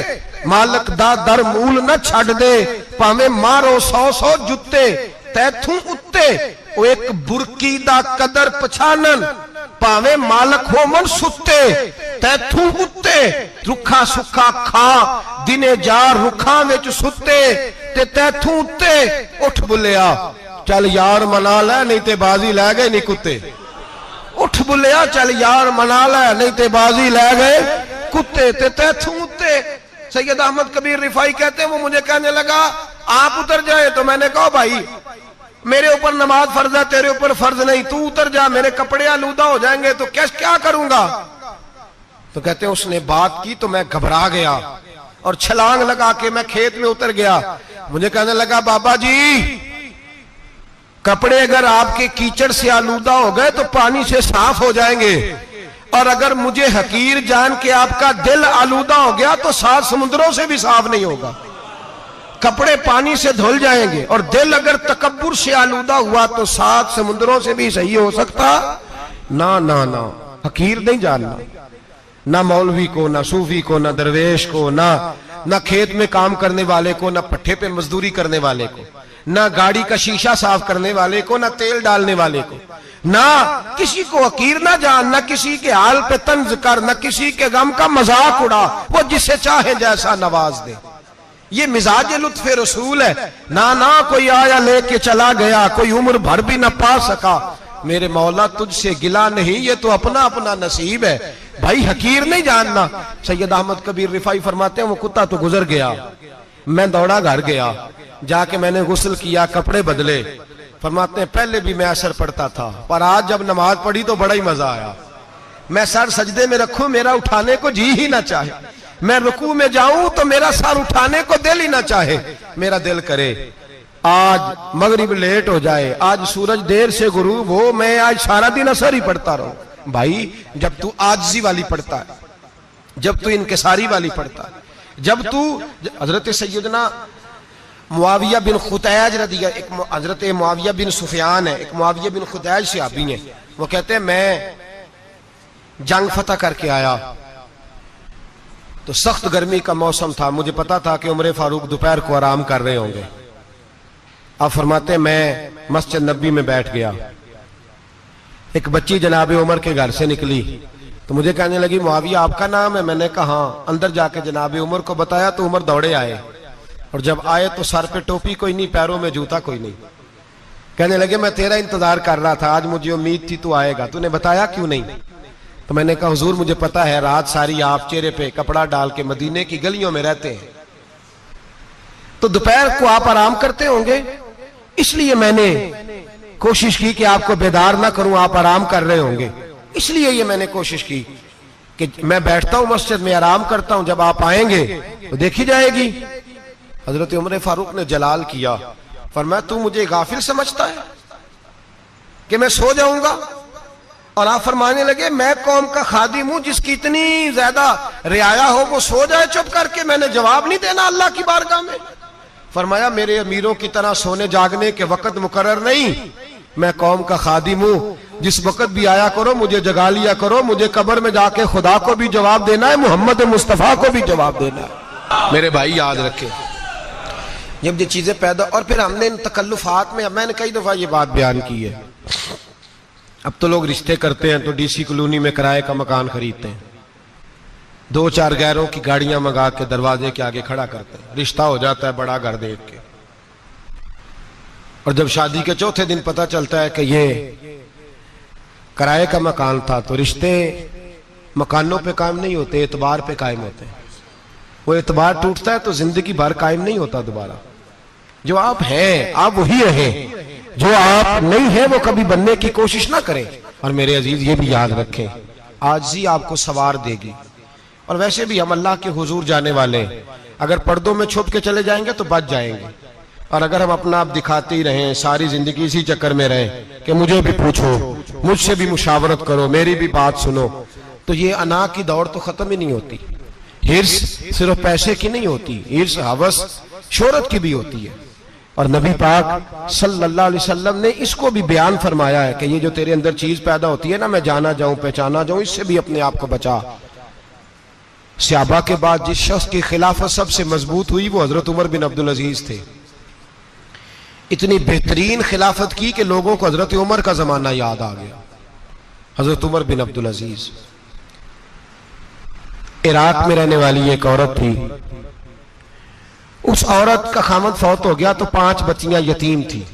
मालक दा दर मूल न छड़ दे, भावे मारो 100 जुत्ते, तैथों उत्ते ओ एक बुरकी दा कदर पछानन, भावे मालक हो मन सुत्ते, तैथू उत्ते रुखा सुखा खा दिने जार रुखा विच सुते ते तैथू उत्ते उठ बुलिया चल यार मना लै नहीं ते बाजी लै गए नहीं कुत्ते। उठ बुलिया चल यार मना लै नहीं ते बाजी लै गए कुत्ते ते तैथू उत्ते। सैयद अहमद कबीर रिफाई कहते हैं वो मुझे कहने लगा आप उतर जाए, तो मैंने कहा भाई मेरे ऊपर नमाज फर्ज है, तेरे ऊपर फर्ज नहीं, तू उतर जा, मेरे कपड़े आलूदा हो जाएंगे तो क्या करूंगा। तो कहते हैं उसने बात की तो मैं घबरा गया और छलांग लगा के मैं खेत में उतर गया। मुझे कहने लगा बाबा जी कपड़े अगर आपके कीचड़ से आलूदा हो गए तो पानी से साफ हो जाएंगे, और अगर मुझे हकीर जान के आपका दिल आलूदा हो गया तो 7 समुद्रों से भी साफ नहीं होगा। कपड़े पानी से धुल जाएंगे और दिल अगर तकब्बुर से आलूदा हुआ तो 7 समुद्रों से भी सही हो सकता ना ना ना। हकीर नहीं जानना, ना मौलवी को, ना सूफी को, ना दरवेश को, ना खेत में काम करने वाले को, ना पट्टे पे मजदूरी करने वाले को, ना गाड़ी का शीशा साफ करने वाले को, ना तेल डालने वाले को, ना किसी को हकीर ना जान, ना किसी के हाल पे तंज कर, ना किसी के गम का मजाक उड़ा, वो जिसे चाहे जैसा नवाज दे। ये मिजाज लुत्फ रसूल है। ना ना कोई आया लेके चला गया, कोई उम्र भर भी ना पा सका, मेरे मौला तुझसे गिला नहीं, ये तो अपना अपना नसीब है। भाई हकीर नहीं जानना। सैयद अहमद कबीर रिफाई फरमाते हैं वो कुत्ता तो गुजर गया, मैं दौड़ा घर गया, जाके मैंने गुस्ल किया, कपड़े बदले। फरमाते हैं पहले भी मैं असर पढ़ता था, पर आज जब नमाज पढ़ी तो बड़ा ही मजा आया। मैं सर सजदे में रखूं मेरा उठाने को जी ही ना चाहे, मैं रुकू में जाऊं तो मेरा सर उठाने को दिल ही ना चाहे। मेरा दिल करे आज मगरिब लेट हो जाए, आज सूरज देर से गुरूब हो, मैं आज सारा दिन असर ही पढ़ता रहूं। भाई जब तू आजिज़ी वाली पढ़ता है, जब तू इनकिसारी वाली पढ़ता है, जब तू हजरत सैयदना मुआविया बिन खुतैज रदिया, एक हजरत मुआविया बिन सुफियान है, एक मुआविया बिन खुतैज सहाबी है, वो कहते हैं मैं जंग फतह करके आया तो सख्त गर्मी का मौसम था, मुझे पता था कि उमर फारूक दोपहर को आराम कर रहे होंगे। आप फरमाते मैं मस्जिद नबी में बैठ गया, एक बच्ची जनाब उमर के घर से निकली तो मुझे कहने लगी मुआविया आपका नाम है? मैंने कहा हाँ। अंदर जाके जनाब उमर को बताया तो उमर दौड़े आए, और जब आए तो सर पे टोपी कोई नहीं, पैरों में जूता कोई नहीं। कहने लगे मैं तेरा इंतजार कर रहा था, आज मुझे उम्मीद थी तू आएगा, तूने बताया क्यों नहीं? तो मैंने कहा हुजूर मुझे पता है रात सारी आप चेहरे पे कपड़ा डाल के मदीने की गलियों में रहते हैं, तो दोपहर को आप आराम करते होंगे, इसलिए मैंने कोशिश की कि आपको बेदार ना करूं, आप आराम कर रहे होंगे, इसलिए ये मैंने कोशिश की कि मैं बैठता हूं मस्जिद में आराम करता हूं, जब आप आएंगे तो देखी जाएगी। हजरत उमर फारूक ने जलाल किया, फरमाया तू मुझे गाफिल समझता है कि मैं सो जाऊंगा? और आप फरमाने लगे मैं कौम का खादिम हूं जिसकी इतनी ज्यादा रियाया हो वो सो जाए चुप करके, मैंने जवाब नहीं देना अल्लाह की बारगाह में? फरमाया मेरे अमीरों की तरह सोने जागने के वक्त मुकर्रर नहीं, मैं कौम का खादिम हूं, जिस वक्त भी आया करो मुझे जगा लिया करो, मुझे कब्र में जाके खुदा को भी जवाब देना है, मोहम्मद मुस्तफा को भी जवाब देना है। मेरे भाई याद रखे जब ये चीजें पैदा, और फिर हमने इन तकल्लुफात में, मैंने कई दफा ये बात बयान की है, अब तो लोग रिश्ते करते हैं तो डीसी कॉलोनी में किराए का मकान खरीदते हैं, 2-4 गैरों की गाड़ियां मंगा के दरवाजे के आगे खड़ा करते हैं, रिश्ता हो जाता है बड़ा घर देख के, और जब शादी के चौथे दिन पता चलता है कि ये किराए का मकान था, तो रिश्ते मकानों पे कायम नहीं होते, एतबार पे कायम होते हैं। वो एतबार टूटता है तो जिंदगी भर कायम नहीं होता दोबारा। जो आप हैं आप वही रहें, जो आप नहीं है वो कभी बनने की कोशिश ना करें। और मेरे अजीज ये भी याद रखें आजिज़ी आपको सवार देगी, और वैसे भी हम अल्लाह के हुजूर जाने वाले, अगर पर्दों में छुप के चले जाएंगे तो बच जाएंगे, और अगर हम अपना आप दिखाते ही रहें, सारी जिंदगी इसी चक्कर में रहें कि मुझे भी पूछो, मुझसे भी मुशावरत करो, मेरी भी बात सुनो, तो ये अना की दौड़ तो खत्म ही नहीं होती। हिर्स सिर्फ पैसे की नहीं होती, हिर्स हवस शोहरत की भी होती है। और नबी पाक सल्लल्लाहु अलैहि वसल्लम ने इसको भी बयान फरमाया है कि ये जो तेरे अंदर चीज पैदा होती है ना, मैं जाना जाऊं पहचाना जाऊं, इससे भी अपने आप को बचा। सहाबा के बाद जिस शख्स की खिलाफत सबसे मजबूत हुई वो हजरत उमर बिन अब्दुल अजीज थे। इतनी बेहतरीन खिलाफत की कि लोगों को हजरत उमर का जमाना याद आ गया। हजरत उमर बिन अब्दुल अजीज इराक में रहने वाली एक औरत थी। उस औरत का खामद फौत हो गया तो 5 बच्चियां यतीम थी।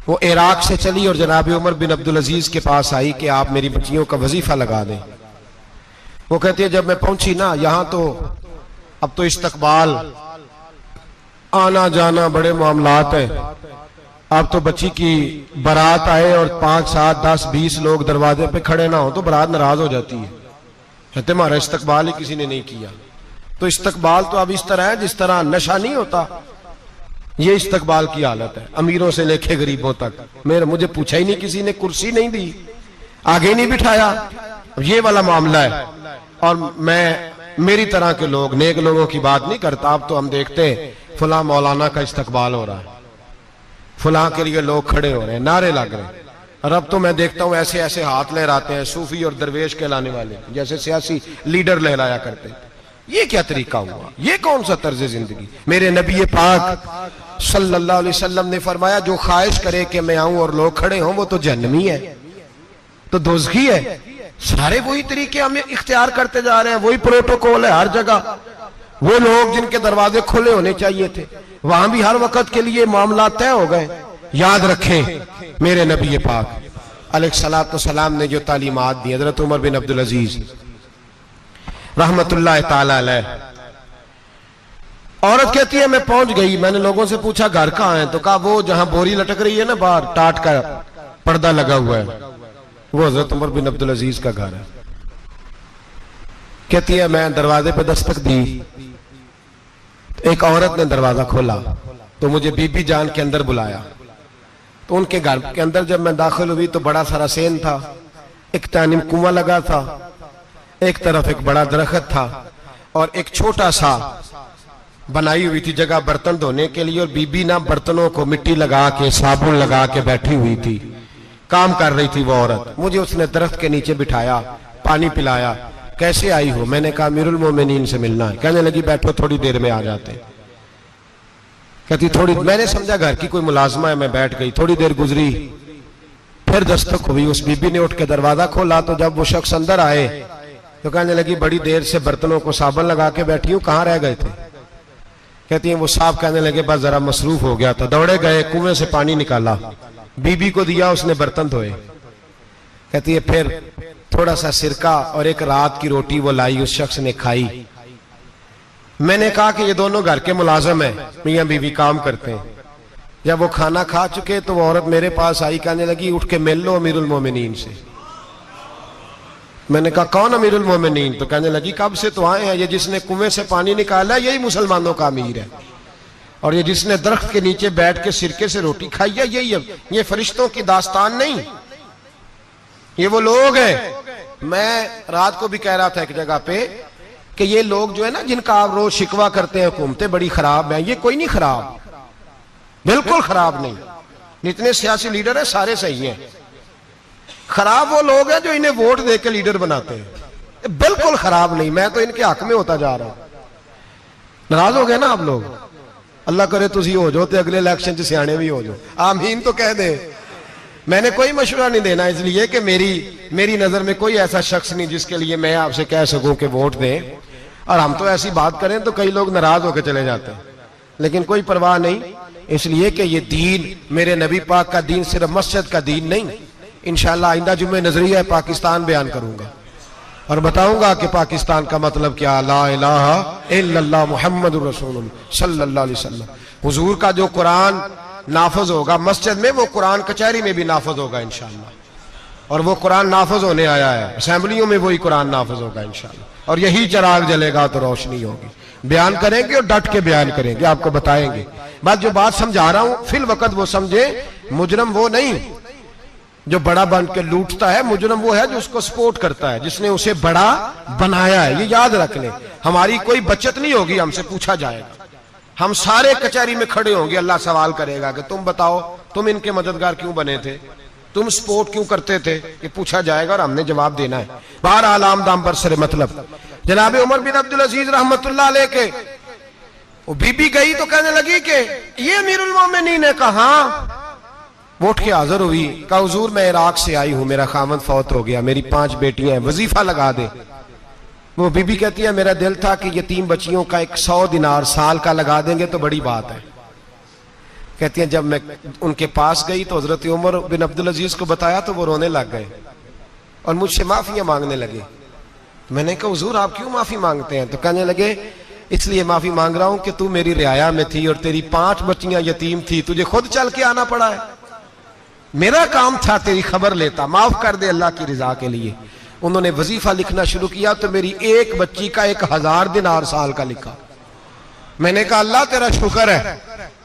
वो इराक से चली और जनाब उमर बिन अब्दुल अजीज के पास आई कि आप मेरी बच्चियों का वजीफा लगा दें। वो कहती है, जब मैं पहुंची ना, यहां तो अब तो इस्तकबाल, आना जाना बड़े मामलात है। अब तो बच्ची की बारात आए और 5, 7, 10, 20 लोग दरवाजे पे खड़े ना हो तो बारात नाराज हो जाती है। कहते हमारा इस्तकबाल ही किसी ने नहीं किया। तो इस्तकबाल तो अब इस तरह है जिस तरह नशा नहीं होता, ये इस्तकबाल की हालत है, अमीरों से लेके गरीबों तक। मुझे पूछा ही नहीं किसी ने, कुर्सी नहीं दी, आगे नहीं बिठाया, ये वाला मामला है। और मैं मेरी तरह के लोग, नेक लोगों की बात नहीं करता। अब तो हम देखते हैं फुला मौलाना का इस्तकबाल हो रहा है, फुला के लिए लोग खड़े हो रहे हैं, नारे लग रहे हैं। और अब तो मैं देखता हूं ऐसे ऐसे हाथ लहराते हैं सूफी और दरवेश कहलाने वाले, जैसे सियासी लीडर लहराया करते। ये क्या तरीका हुआ? ये कौन सा तर्ज जिंदगी? मेरे नबी पाक सल्लल्लाहु अलैहि वसल्लम ने फरमाया, जो ख्वाहिश करे कि मैं आऊं और लोग खड़े हों वो तो जहन्नमी है, तो दोज़खी है। सारे वही तरीके हम इख्तियार करते जा रहे हैं, वही प्रोटोकॉल है हर जगह। वो लोग जिनके दरवाजे खुले होने चाहिए थे, वहां भी हर वक्त के लिए मामला तय हो गए। याद रखें, मेरे नबी पाक अलैहिस्सलातु सलाम ने जो तालीमात दी, हजरत उमर बिन अब्दुल अजीज रहमतुल्लाह ताला अलैह। औरत कहती है, मैं पहुंच गई, मैंने लोगों से पूछा घर कहां है, तो कहा वो जहां बोरी लटक रही है ना बाहर, टाट का पर्दा लगा हुआ है, वो हजरत उमर बिन अब्दुल अजीज का घर है। कहती है, मैं दरवाजे पर दस्तक दी, एक औरत ने दरवाजा खोला तो मुझे बीबी जान के अंदर बुलाया। तो उनके घर के अंदर जब मैं दाखिल हुई तो बड़ा सारा सेन था, एक तानिम कुआं लगा था, एक तरफ एक बड़ा दरख्त था और एक छोटा सा बनाई हुई थी जगह बर्तन धोने के लिए। और बीबी ना बर्तनों को मिट्टी लगा के, साबुन लगा के बैठी हुई थी, काम कर रही थी वो औरत। मुझे उसने दरख्त के नीचे बिठाया, पानी पिलाया। कैसे आई हो? मैंने कहा अमीरुल मोमिनीन से मिलना है। कहने लगी बैठो, थोड़ी देर में आ जाते। कहती थोड़ी, मैंने समझा घर की कोई मुलाजमा है, मैं बैठ गई। थोड़ी देर गुजरी, फिर दस्तक हुई, उस बीबी ने उठ के दरवाजा खोला। तो जब वो शख्स अंदर आए तो कहने लगी बड़ी देर से बर्तनों को साबुन लगा के बैठी हूं, कहां रह गए थे? कहती है वो साहब कहने लगे बस जरा मसरूफ हो गया था, दौड़े गए, कुएं से पानी निकाला, बीबी को दिया, उसने बर्तन धोए। कहती है फिर थोड़ा सा सिरका और एक रात की रोटी वो लाई, उस शख्स ने खाई। मैंने कहा कि ये दोनों घर के मुलाजम है, मियां बीवी काम करते हैं। जब वो खाना खा चुके तो वो औरत मेरे पास आई, कहने लगी उठ के मिल लो अमीरुल मोमिनीन से। मैंने कहा कौन अमीरुल मोमिनीन? तो कहने लगी कब से तो आए हैं, ये जिसने कुएं से पानी निकाला यही मुसलमानों का अमीर है, और ये जिसने दरख्त के नीचे बैठ के सिरके से रोटी खाई है यही है। ये फरिश्तों की दास्तान नहीं, ये वो लोग हैं। मैं रात को भी कह रहा था एक जगह पे कि ये लोग जो है ना, जिनका आप रोज शिकवा करते हैं हुकूमतें बड़ी खराब हैं, ये कोई नहीं खराब, बिल्कुल खराब नहीं। जितने सियासी लीडर हैं सारे सही हैं। खराब वो लोग हैं जो इन्हें वोट देकर लीडर बनाते हैं, बिल्कुल खराब नहीं। मैं तो इनके हक में होता जा रहा हूं। नाराज हो गए ना आप लोग? अल्लाह करे तुसी हो जाओ तो अगले इलेक्शन च सियाने भी हो जाओ, आमीन तो कह दे। मैंने कोई मशवरा नहीं देना, इसलिए कि मेरी नजर में कोई ऐसा शख्स नहीं जिसके लिए मैं आपसे कह सकूं कि वोट दें। और हम तो ऐसी बात करें तो कई लोग नाराज होकर चले जाते हैं, लेकिन कोई परवाह नहीं, इसलिए कि ये दीन, मेरे नबी पाक का दीन सिर्फ मस्जिद का दीन नहीं। इंशाअल्लाह आइंदा जुम्मे नजरिया पाकिस्तान बयान करूंगा और बताऊंगा कि पाकिस्तान का मतलब क्या, ला इलाहा इल्लल्लाह मुहम्मदुर रसूलुल्लाह सल्लल्लाहु अलैहि वसल्लम। हुजूर का जो कुरान नाफज होगा मस्जिद में, वो कुरान कचहरी में भी नाफज होगा इंशाअल्लाह। और वो कुरान नाफज होने आया है, असेंबलियों में वही कुरान नाफज होगा इंशाअल्लाह। और यही चिराग जलेगा तो रोशनी होगी। बयान करेंगे और डट के बयान करेंगे, आपको बताएंगे। बात जो बात समझा रहा हूं फिल वक्त वो समझे, मुजरम वो नहीं जो बड़ा बन के लूटता है, मुजरम वो है जो उसको सपोर्ट करता है, जिसने उसे बड़ा बनाया है। ये याद रख लें, हमारी कोई बचत नहीं होगी, हमसे पूछा जाएगा। हम सारे कचहरी में खड़े होंगे, अल्लाह सवाल करेगा कि तुम बताओ तुम इनके मददगार क्यों बने थे, तुम सपोर्ट क्यों करते थे, ये पूछा जाएगा और हमने जवाब देना है। बहरहाल आम दाम पर सरे मतलब जनाब उमर बिन अब्दुल अजीज रहमतुल्लाह अलैह के वो बीबी गई तो कहने लगी कि ये अमीरुल मोमिनीन ने कहा, वो उठ के हाजिर हुई, कहा हुजूर मैं इराक से आई हूं, मेरा खामद फौत हो गया, मेरी 5 बेटियां हैं, वजीफा लगा दे। वो बीबी कहती है मेरा दिल था कि यतीम बच्चियों का 100 दिनार साल का लगा देंगे तो बड़ी बात है। कहती है जब मैं उनके पास गई तो हजरत उमर बिन अब्दुल अजीज को बताया तो वो रोने लग गए और मुझसे माफियां मांगने लगे। मैंने कहा हुजूर आप क्यों माफी मांगते हैं? तो कहने लगे इसलिए माफी मांग रहा हूं कि तू मेरी रियाया में थी और तेरी 5 बच्चियां यतीम थी, तुझे खुद चल के आना पड़ा है। मेरा काम था तेरी खबर लेता, माफ कर दे अल्लाह की रिजा के लिए। उन्होंने वजीफा लिखना शुरू किया तो मेरी एक बच्ची का 1000 दिनार साल का लिखा। मैंने कहा अल्लाह तेरा शुक्र है।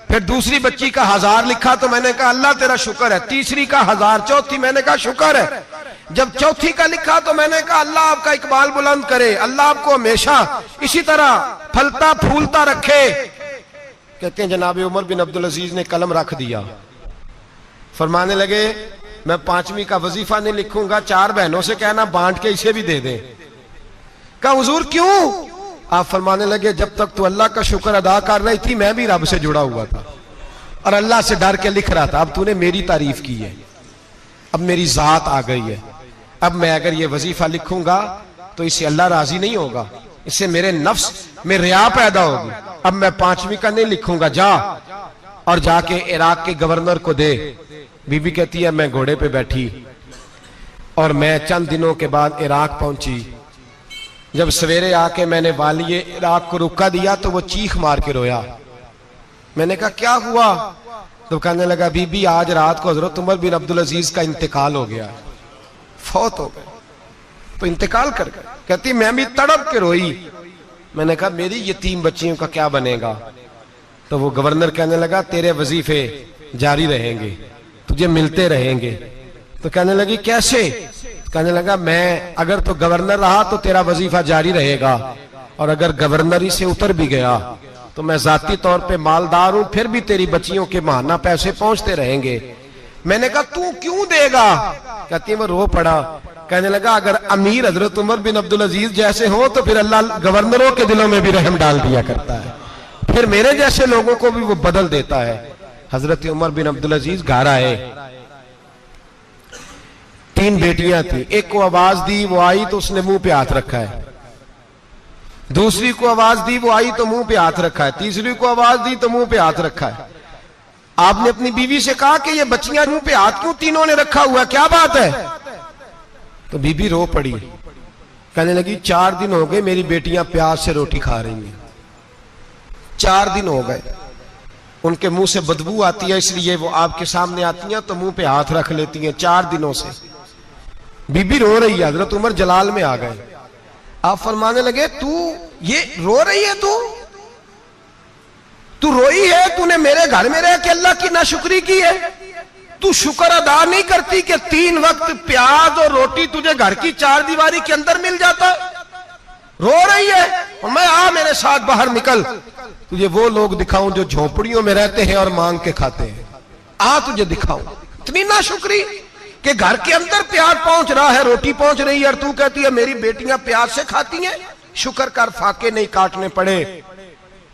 फिर दूसरी बच्ची का 1000 लिखा तो मैंने कहा अल्लाह तेरा शुक्र है। तीसरी का 1000, चौथी मैंने कहा शुक्र है। जब चौथी का लिखा तो मैंने कहा अल्लाह आपका इकबाल बुलंद करे, अल्लाह आपको हमेशा इसी तरह फलता फूलता रखे। कहते हैं जनाब उमर बिन अब्दुल अजीज ने कलम रख दिया, फरमाने लगे मैं 5वीं का वजीफा नहीं लिखूंगा, 4 बहनों से कहना बांट के इसे भी दे दें। कहा हुजूर क्यों? आप फरमाने लगे जब तक तू अल्लाह का शुक्र अदा कर रही थी मैं भी रब से जुड़ा हुआ था और अल्लाह से डर के लिख रहा था। अब तूने मेरी तारीफ की है, अब मेरी जात आ गई है। अब मैं अगर ये वजीफा लिखूंगा तो इससे अल्लाह राजी नहीं होगा, इससे मेरे नफ्स में रिया पैदा होगी। अब मैं 5वीं का नहीं लिखूंगा, जा और जाके इराक के गवर्नर को दे। बीबी कहती है मैं घोड़े पे बैठी और मैं चंद दिनों के बाद इराक पहुंची। जब सवेरे आके मैंने वालिए इराक को रुका दिया तो वो चीख मार के रोया। मैंने कहा क्या हुआ? तो कहने लगा बीबी आज रात को हजरत उमर बिन अब्दुल अजीज का इंतकाल हो गया, फौत हो गए, तो इंतकाल कर गए। कहती मैं भी तड़प के रोई। मैंने कहा मेरी यतीम बच्चियों का क्या बनेगा? तो वो गवर्नर कहने लगा तेरे वजीफे जारी रहेंगे, तुझे मिलते रहेंगे। तो कहने लगी कैसे? कहने लगा मैं अगर तो गवर्नर रहा तो तेरा वजीफा जारी रहेगा और अगर गवर्नरी से उतर भी गया तो मैं जाती तौर पे मालदार हूं, फिर भी तेरी बच्चियों के माहाना पैसे पहुंचते रहेंगे। मैंने कहा तू क्यों देगा? कहती है वो रो पड़ा। कहने लगा अगर अमीर हजरत उमर बिन अब्दुल अजीज जैसे हो तो फिर अल्लाह गवर्नरों के दिलों में भी रहम डाल दिया करता है, फिर मेरे जैसे लोगों को भी वो बदल देता है। हजरत उमर बिन अब्दुल अजीज घर आए, 3 बेटियां थी। एक को आवाज दी, वो आई तो उसने मुंह पे हाथ रखा है। दूसरी को आवाज दी, वो आई तो मुंह पे हाथ रखा है। तीसरी को आवाज दी तो मुंह पे हाथ रखा है। आपने अपनी बीवी से कहा कि ये बच्चियां मुंह पे हाथ क्यों तीनों ने रखा हुआ, क्या बात है? तो बीबी रो पड़ी, कहने लगी 4 दिन हो गए मेरी बेटियां प्यास से रोटी खा रही हैं, 4 दिन हो गए। उनके मुंह से बदबू आती है इसलिए वो आपके सामने आती हैं तो मुंह पे हाथ रख लेती हैं 4 दिनों से। बीबी रो रही है, हजरत उमर जलाल में आ गए। आप फरमाने लगे तू ये रो रही है, तू रोई है, तूने मेरे घर में रह के अल्लाह की नाशुक्री की है, तू शुक्र अदा नहीं करती कि 3 वक्त प्याज और रोटी तुझे घर की 4 दीवारी के अंदर मिल जाता। रो रही है और मैं आ मेरे साथ बाहर निकल, तुझे वो लोग दिखाऊं जो झोपड़ियों में रहते हैं और मांग के खाते हैं, आ तुझे दिखाऊं। इतनी नाशुक्री कि घर के अंदर प्याज पहुंच रहा है, रोटी पहुंच रही है और तू कहती है मेरी बेटियां प्याज से खाती हैं, शुक्र कर फाके नहीं काटने पड़े।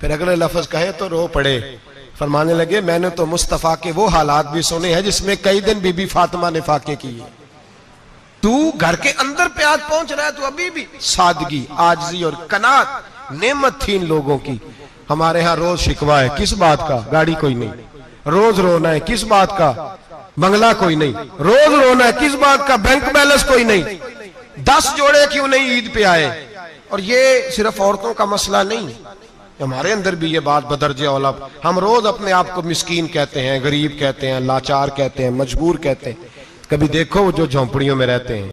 फिर अगले लफ्ज कहे तो रो पड़े। फरमाने लगे मैंने तो मुस्तफा के वो हालात भी सुने हैं जिसमें कई दिन बीबी फातिमा ने फाके किए। तू घर के अंदर प्याज पहुंच रहा है, तू अभी भी। सादगी, आजिज़ी और कनात नेमत थी इन लोगों की। हमारे यहाँ रोज शिकवा है, किस बात का? गाड़ी कोई नहीं। रोज रोना है, किस बात का? बंगला कोई नहीं। रोज रोना है, किस बात का? बैंक बैलेंस कोई नहीं। 10 जोड़े क्यों नहीं ईद पे आए? और ये सिर्फ औरतों का मसला नहीं, हमारे अंदर भी ये बात बदर्जे औला। हम रोज अपने आप को मिस्कीन कहते हैं, गरीब कहते हैं, लाचार कहते हैं, मजबूर कहते हैं। कभी देखो जो झोंपड़ियों में रहते हैं।